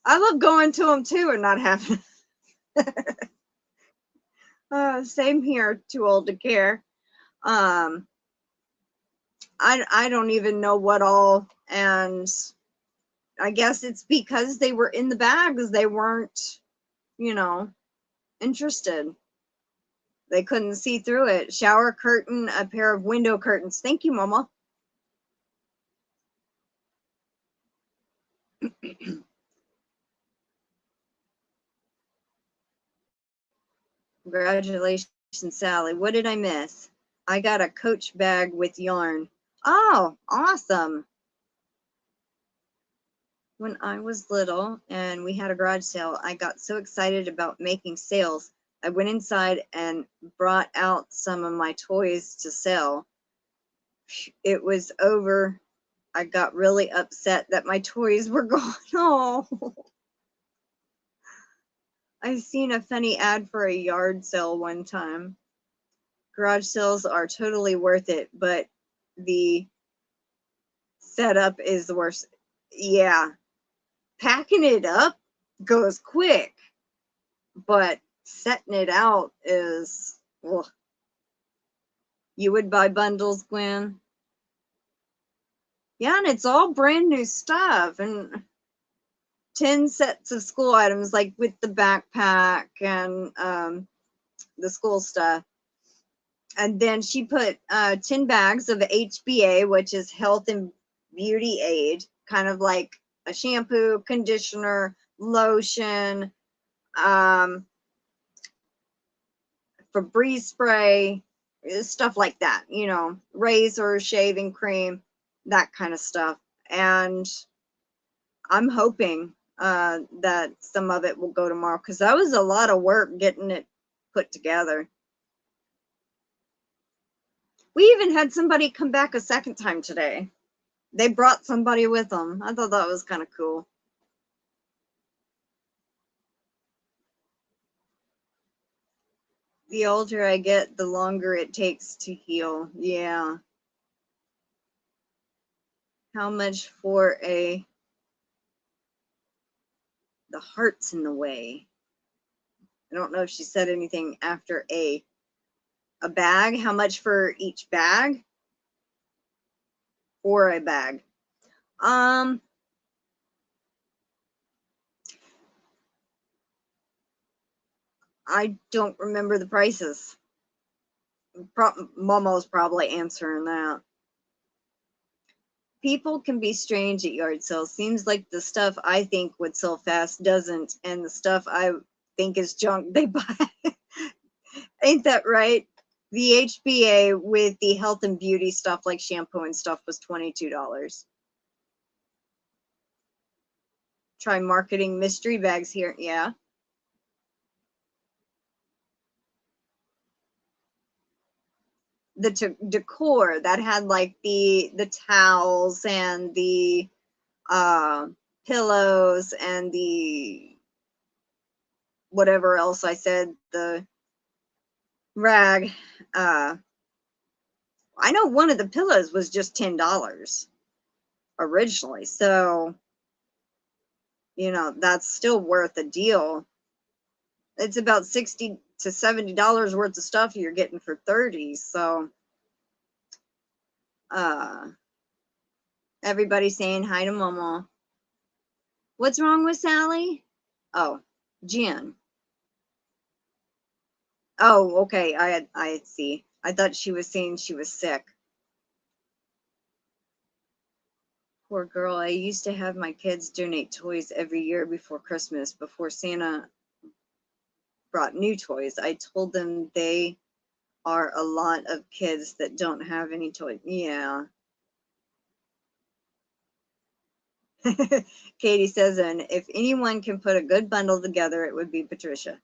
love going to them too and not having. Same here. Too old to care. I don't even know what all, and I guess it's because they were in the bags. They weren't, you know, interested. They couldn't see through it. Shower curtain, a pair of window curtains. Thank you, Mama. Congratulations, Sally. What did I miss? I got a Coach bag with yarn. Oh, awesome. When I was little and we had a garage sale, I got so excited about making sales. I went inside and brought out some of my toys to sell. It was over. I got really upset that my toys were gone. Oh, I seen a funny ad for a yard sale one time. Garage sales are totally worth it, but the setup is the worst. Yeah, packing it up goes quick, but setting it out is, ugh. You would buy bundles, Gwen? Yeah, and it's all brand new stuff, and 10 sets of school items, like with the backpack and the school stuff. And then she put 10 bags of HBA, which is health and beauty aid, kind of like a shampoo, conditioner, lotion, Febreze spray, stuff like that, you know, razor, shaving cream, that kind of stuff. And I'm hoping that some of it will go tomorrow, because that was a lot of work getting it put together. We even had somebody come back a second time today. They brought somebody with them. I thought that was kind of cool. The older I get, the longer it takes to heal. Yeah. How much for the heart's in the way? I don't know if she said anything after a bag. How much for each bag? Or a bag? I don't remember the prices. Momo's probably answering that. People can be strange at yard sales. Seems like the stuff I think would sell fast doesn't, and the stuff I think is junk they buy. Ain't that right? The HBA with the health and beauty stuff like shampoo and stuff was $22. Try marketing mystery bags here. Yeah. The decor that had like the towels and the pillows and the whatever else I said, the rag. I know one of the pillows was just $10 originally, so you know that's still worth a deal. It's about $60 to $70 worth of stuff you're getting for $30. So everybody's saying hi to Momo. What's wrong with Sally? Oh, Jen. Oh, okay. I see. I thought she was saying she was sick. Poor girl. I used to have my kids donate toys every year before Christmas, before Santa brought new toys. I told them they are a lot of kids that don't have any toys. Yeah. Katie says, and if anyone can put a good bundle together, it would be Patricia.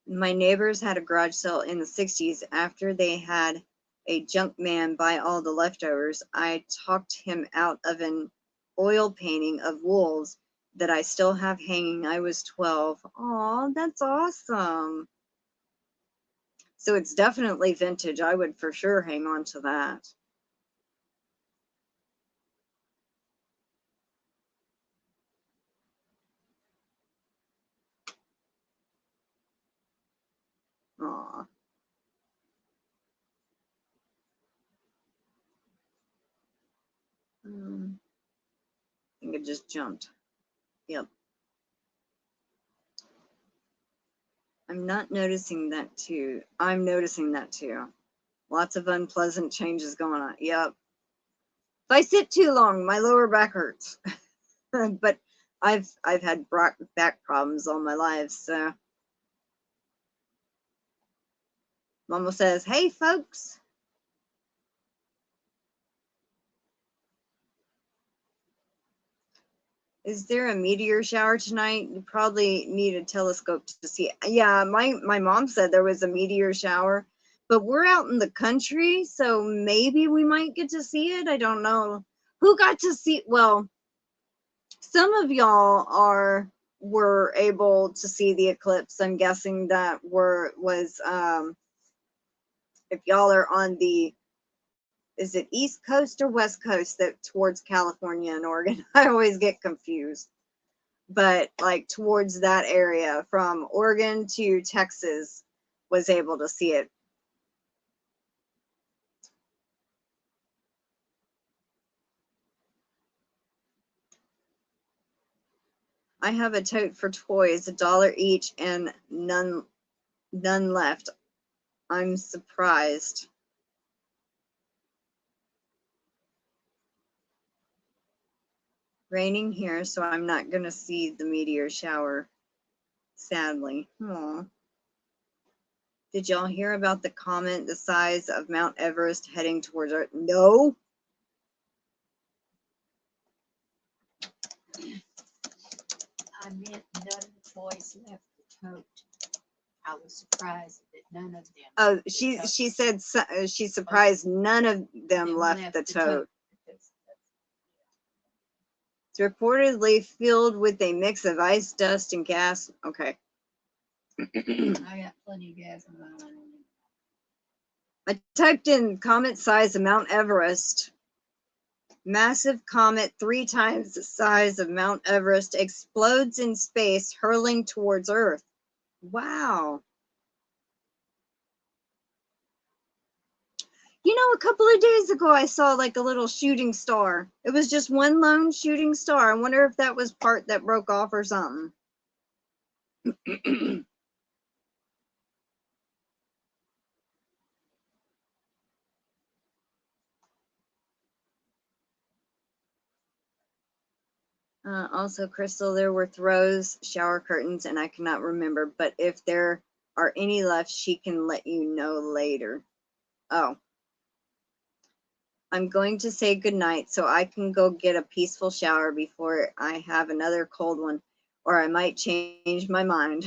My neighbors had a garage sale in the 60s. After they had a junk man buy all the leftovers, I talked him out of an oil painting of wolves that I still have hanging. I was 12. Oh, that's awesome. So it's definitely vintage. I would for sure hang on to that. Aw. I think it just jumped. Yep. I'm not noticing that too. I'm noticing that too. Lots of unpleasant changes going on. Yep. If I sit too long, my lower back hurts. But I've had back problems all my life, so. Mama says, "Hey, folks." Is there a meteor shower tonight? You probably need a telescope to see it. Yeah, my mom said there was a meteor shower, but we're out in the country, so maybe we might get to see it. I don't know. Who got to see? Well, some of y'all were able to see the eclipse. I'm guessing that was if y'all are on the, is it East Coast or West Coast, that towards California and Oregon? I always get confused. But like towards that area from Oregon to Texas was able to see it. I have a tote for toys, $1 each, and none left. I'm surprised. Raining here, so I'm not gonna see the meteor shower, sadly. Aww. Did y'all hear about the comet the size of Mount Everest heading towards Earth? No. I meant none of the toys left the tote. I was surprised that none of them. Oh, she said she's surprised none of them left the tote. It's reportedly filled with a mix of ice, dust, and gas. Okay. I got plenty of gas in mine. I typed in comet size of Mount Everest. Massive comet 3 times the size of Mount Everest explodes in space, hurling towards Earth. Wow. You know, a couple of days ago, I saw like a little shooting star. It was just one lone shooting star. I wonder if that was part that broke off or something. Also, Crystal, there were throws, shower curtains, and I cannot remember. But if there are any left, she can let you know later. Oh. I'm going to say goodnight so I can go get a peaceful shower before I have another cold one, or I might change my mind.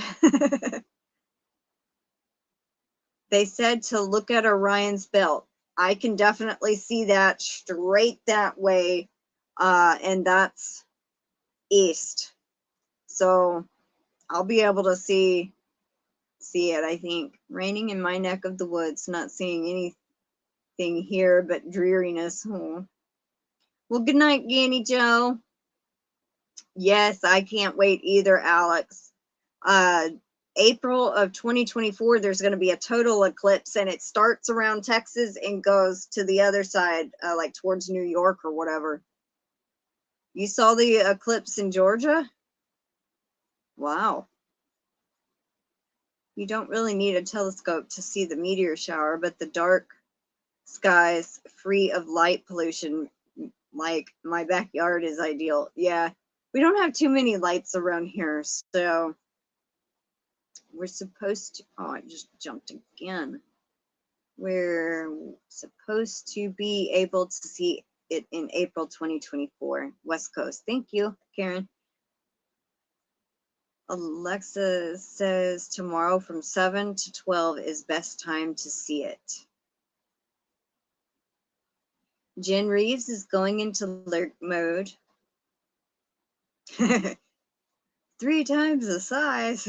They said to look at Orion's belt. I can definitely see that straight that way, and that's east. So I'll be able to see it, I think. Raining in my neck of the woods, not seeing anything here but dreariness. Oh. Well, good night, Ganni Joe. Yes, I can't wait either, Alex. April of 2024, there's going to be a total eclipse, and it starts around Texas and goes to the other side, like towards New York or whatever. You saw the eclipse in Georgia? Wow. You don't really need a telescope to see the meteor shower, but the dark skies free of light pollution, like my backyard, is ideal. Yeah, we don't have too many lights around here, so we're supposed to, oh, I just jumped again. We're supposed to be able to see it in April 2024, West Coast. Thank you, Karen. Alexa says tomorrow from 7 to 12 is best time to see it. Jen Reeves is going into alert mode. 3 times the size.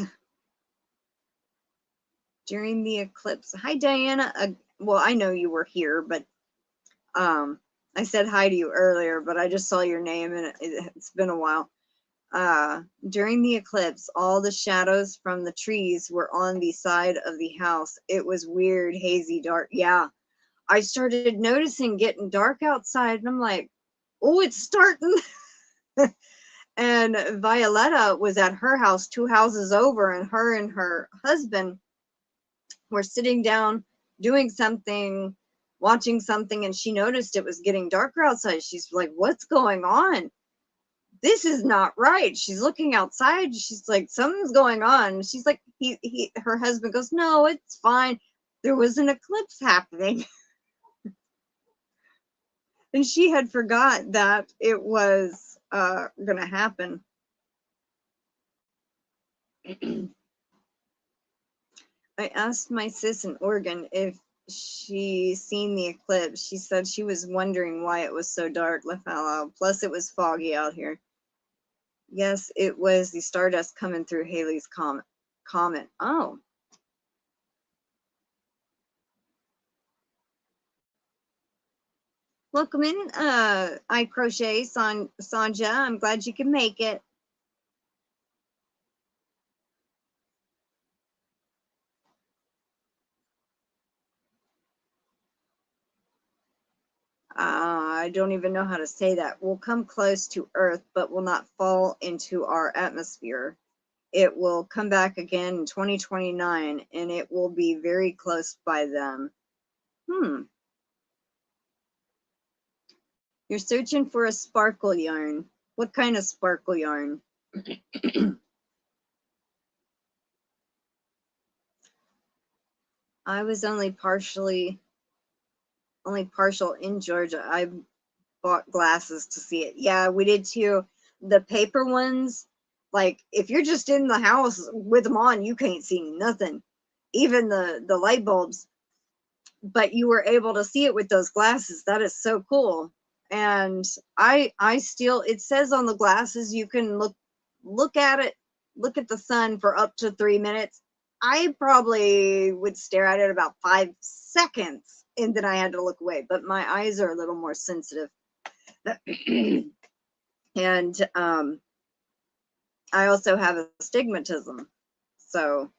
During the eclipse. Hi, Diana. Well, I know you were here, but I said hi to you earlier, but I just saw your name and it's been a while. During the eclipse, all the shadows from the trees were on the side of the house. It was weird, hazy, dark. Yeah, I started noticing getting dark outside, and I'm like, oh, it's starting. And Violetta was at her house 2 houses over, and her husband were sitting down doing something, watching something, and she noticed it was getting darker outside. She's like, what's going on? This is not right. She's looking outside. She's like, something's going on. She's like, her husband goes, no, it's fine. There was an eclipse happening. And she had forgot that it was going to happen. I asked my sis in Oregon if she seen the eclipse. She said she was wondering why it was so dark, LaValle. Plus, it was foggy out here. Yes, it was the stardust coming through Halley's comet. Oh. Welcome in, I Crochet, Sonja. I'm glad you can make it. I don't even know how to say that. Will come close to Earth, but will not fall into our atmosphere. It will come back again in 2029, and it will be very close by then. You're searching for a sparkle yarn. What kind of sparkle yarn? I was only partial in Georgia. I bought glasses to see it. Yeah, we did too. The paper ones, like if you're just in the house with them on, you can't see nothing, even the light bulbs. But you were able to see it with those glasses. That is so cool. And I still, it says on the glasses you can look at it, look at the sun for up to 3 minutes. I probably would stare at it about 5 seconds and then I had to look away, but my eyes are a little more sensitive. And I also have astigmatism. So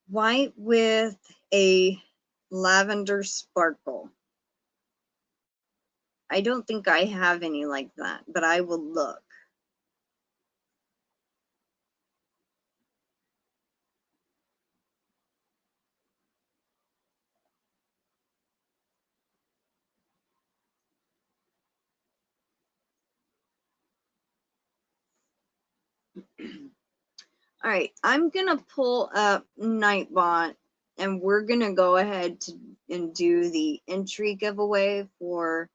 white with a lavender sparkle. I don't think I have any like that, but I will look. All right, I'm gonna pull up Nightbot and we're gonna go ahead and do the entry giveaway for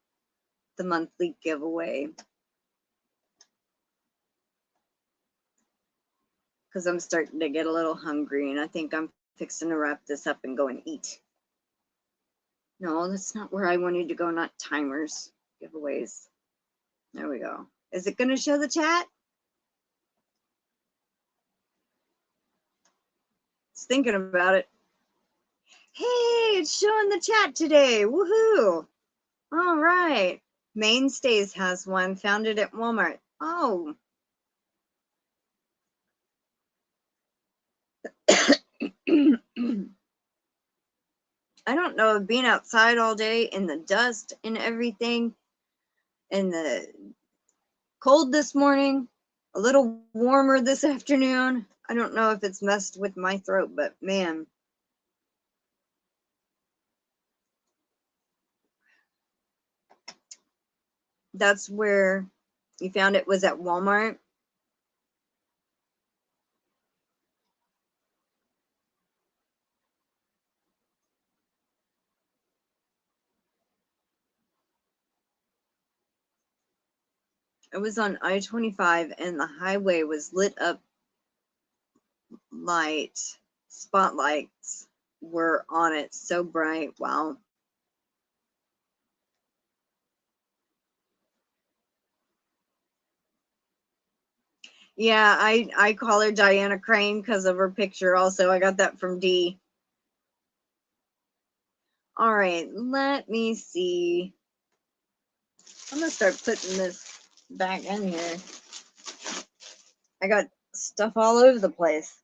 the monthly giveaway. Because I'm starting to get a little hungry and I think I'm fixing to wrap this up and go and eat. No, that's not where I wanted to go, not timers, giveaways. There we go. Is it gonna show the chat? It's thinking about it. Hey, it's showing the chat today. Woohoo! All right. Mainstays has one. Found it at Walmart. Oh. I don't know, being outside all day in the dust and everything, and the cold this morning, a little warmer this afternoon. I don't know if it's messed with my throat, but man. That's where you found it, was at Walmart. It was on I-25 and the highway was lit up. Light spotlights were on it, so bright. Wow. Yeah, I call her Diana Crane because of her picture also. I got that from Dee. All right, let me see. I'm gonna start putting this back in here. I got stuff all over the place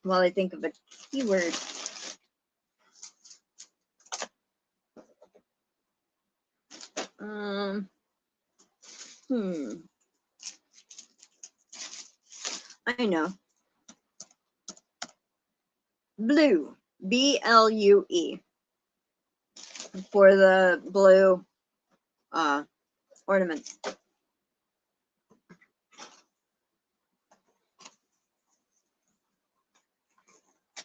while I think of a keyword. I know. Blue, B-L-U-E, for the blue ornaments.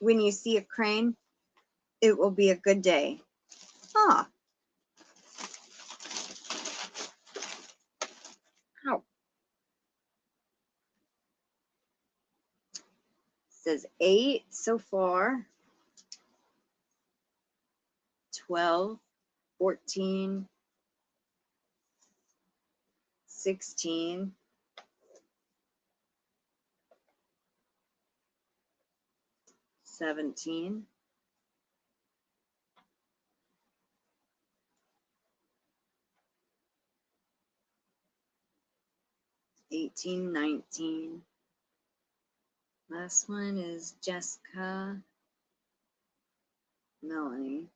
When you see a crane, it will be a good day. Ah. Ow. It says 8 so far. 12, 14, 16, 17, 18, 19. Last one is Jessica, Melanie.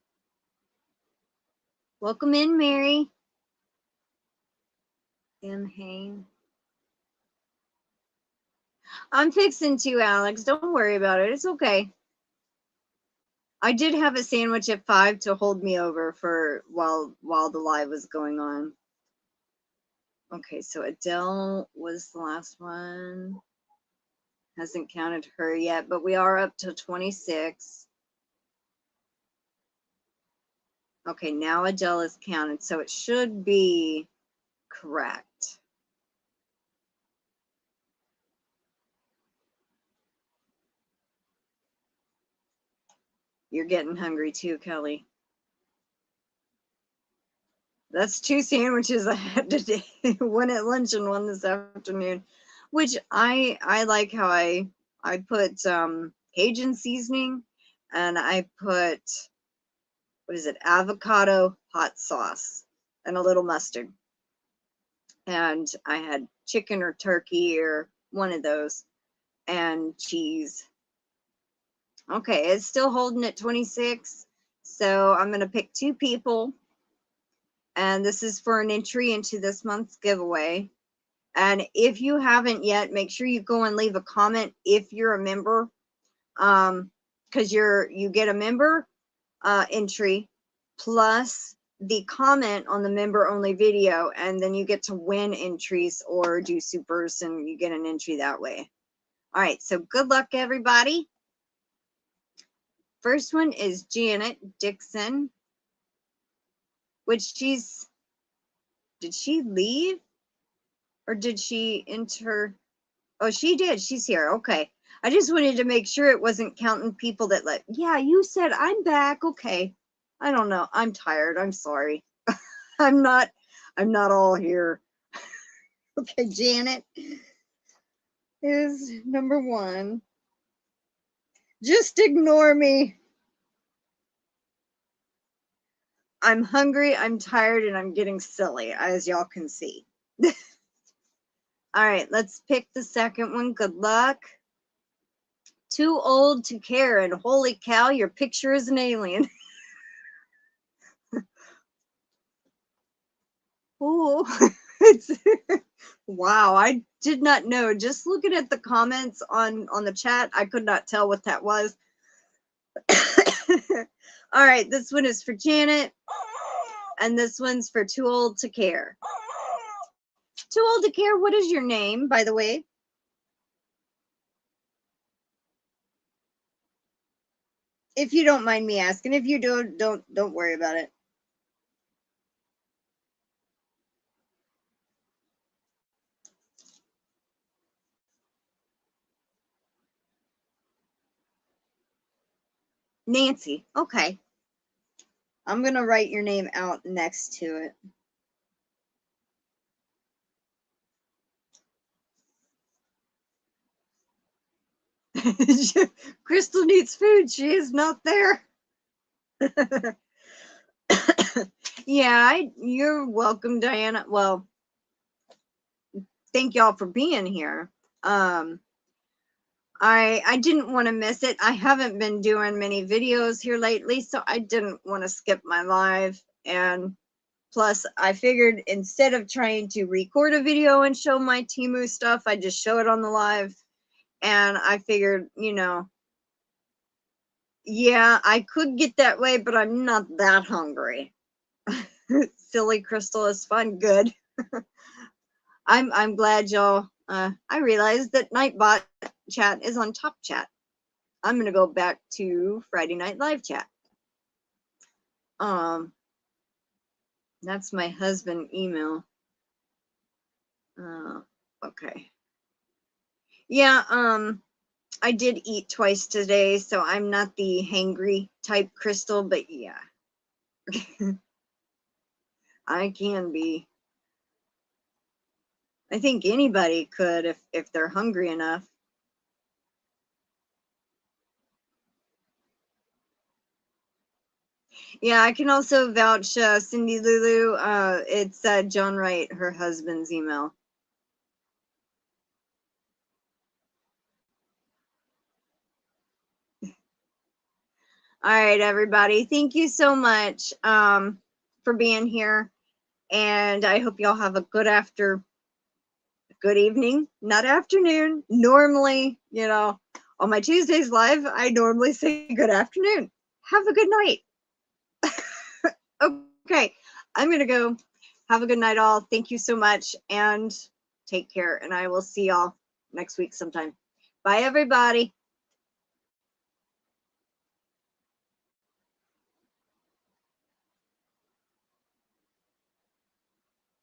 Welcome in, Mary. M. Hain. I'm fixing to, Alex. Don't worry about it. It's okay. I did have a sandwich at 5 to hold me over for while the live was going on. Okay, so Adele was the last one. Hasn't counted her yet, but we are up to 26. Okay, now Adele is counted, so it should be correct. You're getting hungry too, Kelly. That's 2 sandwiches I had today. One at lunch and one this afternoon, which I like how I I put Cajun seasoning, and I put, what is it, avocado hot sauce, and a little mustard. And I had chicken or turkey or one of those, and cheese. Okay, it's still holding at 26. So I'm going to pick 2 people. And this is for an entry into this month's giveaway. And if you haven't yet, make sure you go and leave a comment if you're a member. Because you get a member entry plus the comment on the member only video, and then you get to win entries or do supers, and you get an entry that way. All right, so good luck, everybody. First one is Janet Dixon, which did she leave or did she enter? Oh, she did. She's here. Okay. I just wanted to make sure it wasn't counting people that left. Yeah, you said I'm back. Okay. I don't know. I'm tired. I'm sorry. I'm not all here. Okay, Janet is number 1. Just ignore me. I'm hungry, I'm tired, and I'm getting silly, as y'all can see. All right, let's pick the second one. Good luck. Too old to care, and holy cow, your picture is an alien. Oh, it's wow, I did not know. Just looking at the comments on the chat, I could not tell what that was. All right, this one is for Janet, and this one's for Too Old to Care. Too Old to Care, what is your name, by the way? If you don't mind me asking. If you don't worry about it. Nancy. Okay. I'm going to write your name out next to it. Crystal needs food. She is not there. Yeah, you're welcome, Diana. Well, thank y'all for being here. I didn't want to miss it. I haven't been doing many videos here lately, so I didn't want to skip my live. And plus, I figured instead of trying to record a video and show my Temu stuff, I just show it on the live. And I figured, you know, yeah, I could get that way, but I'm not that hungry. Silly Crystal is fun. Good. I'm glad y'all. I realized that Nightbot chat is on top chat. I'm gonna go back to Friday Night Live chat. That's my husband email. Okay. Yeah. I did eat twice today, so I'm not the hangry type Crystal, but yeah. I can be. I think anybody could if they're hungry enough. Yeah, I can also vouch Cindy Lulu. It's John Wright, her husband's email. All right, everybody. Thank you so much for being here. And I hope y'all have a good evening, not afternoon. Normally, you know, on my Tuesdays live, I normally say good afternoon. Have a good night. Okay, I'm going to go. Have a good night, all. Thank you so much, and take care. And I will see y'all next week sometime. Bye, everybody.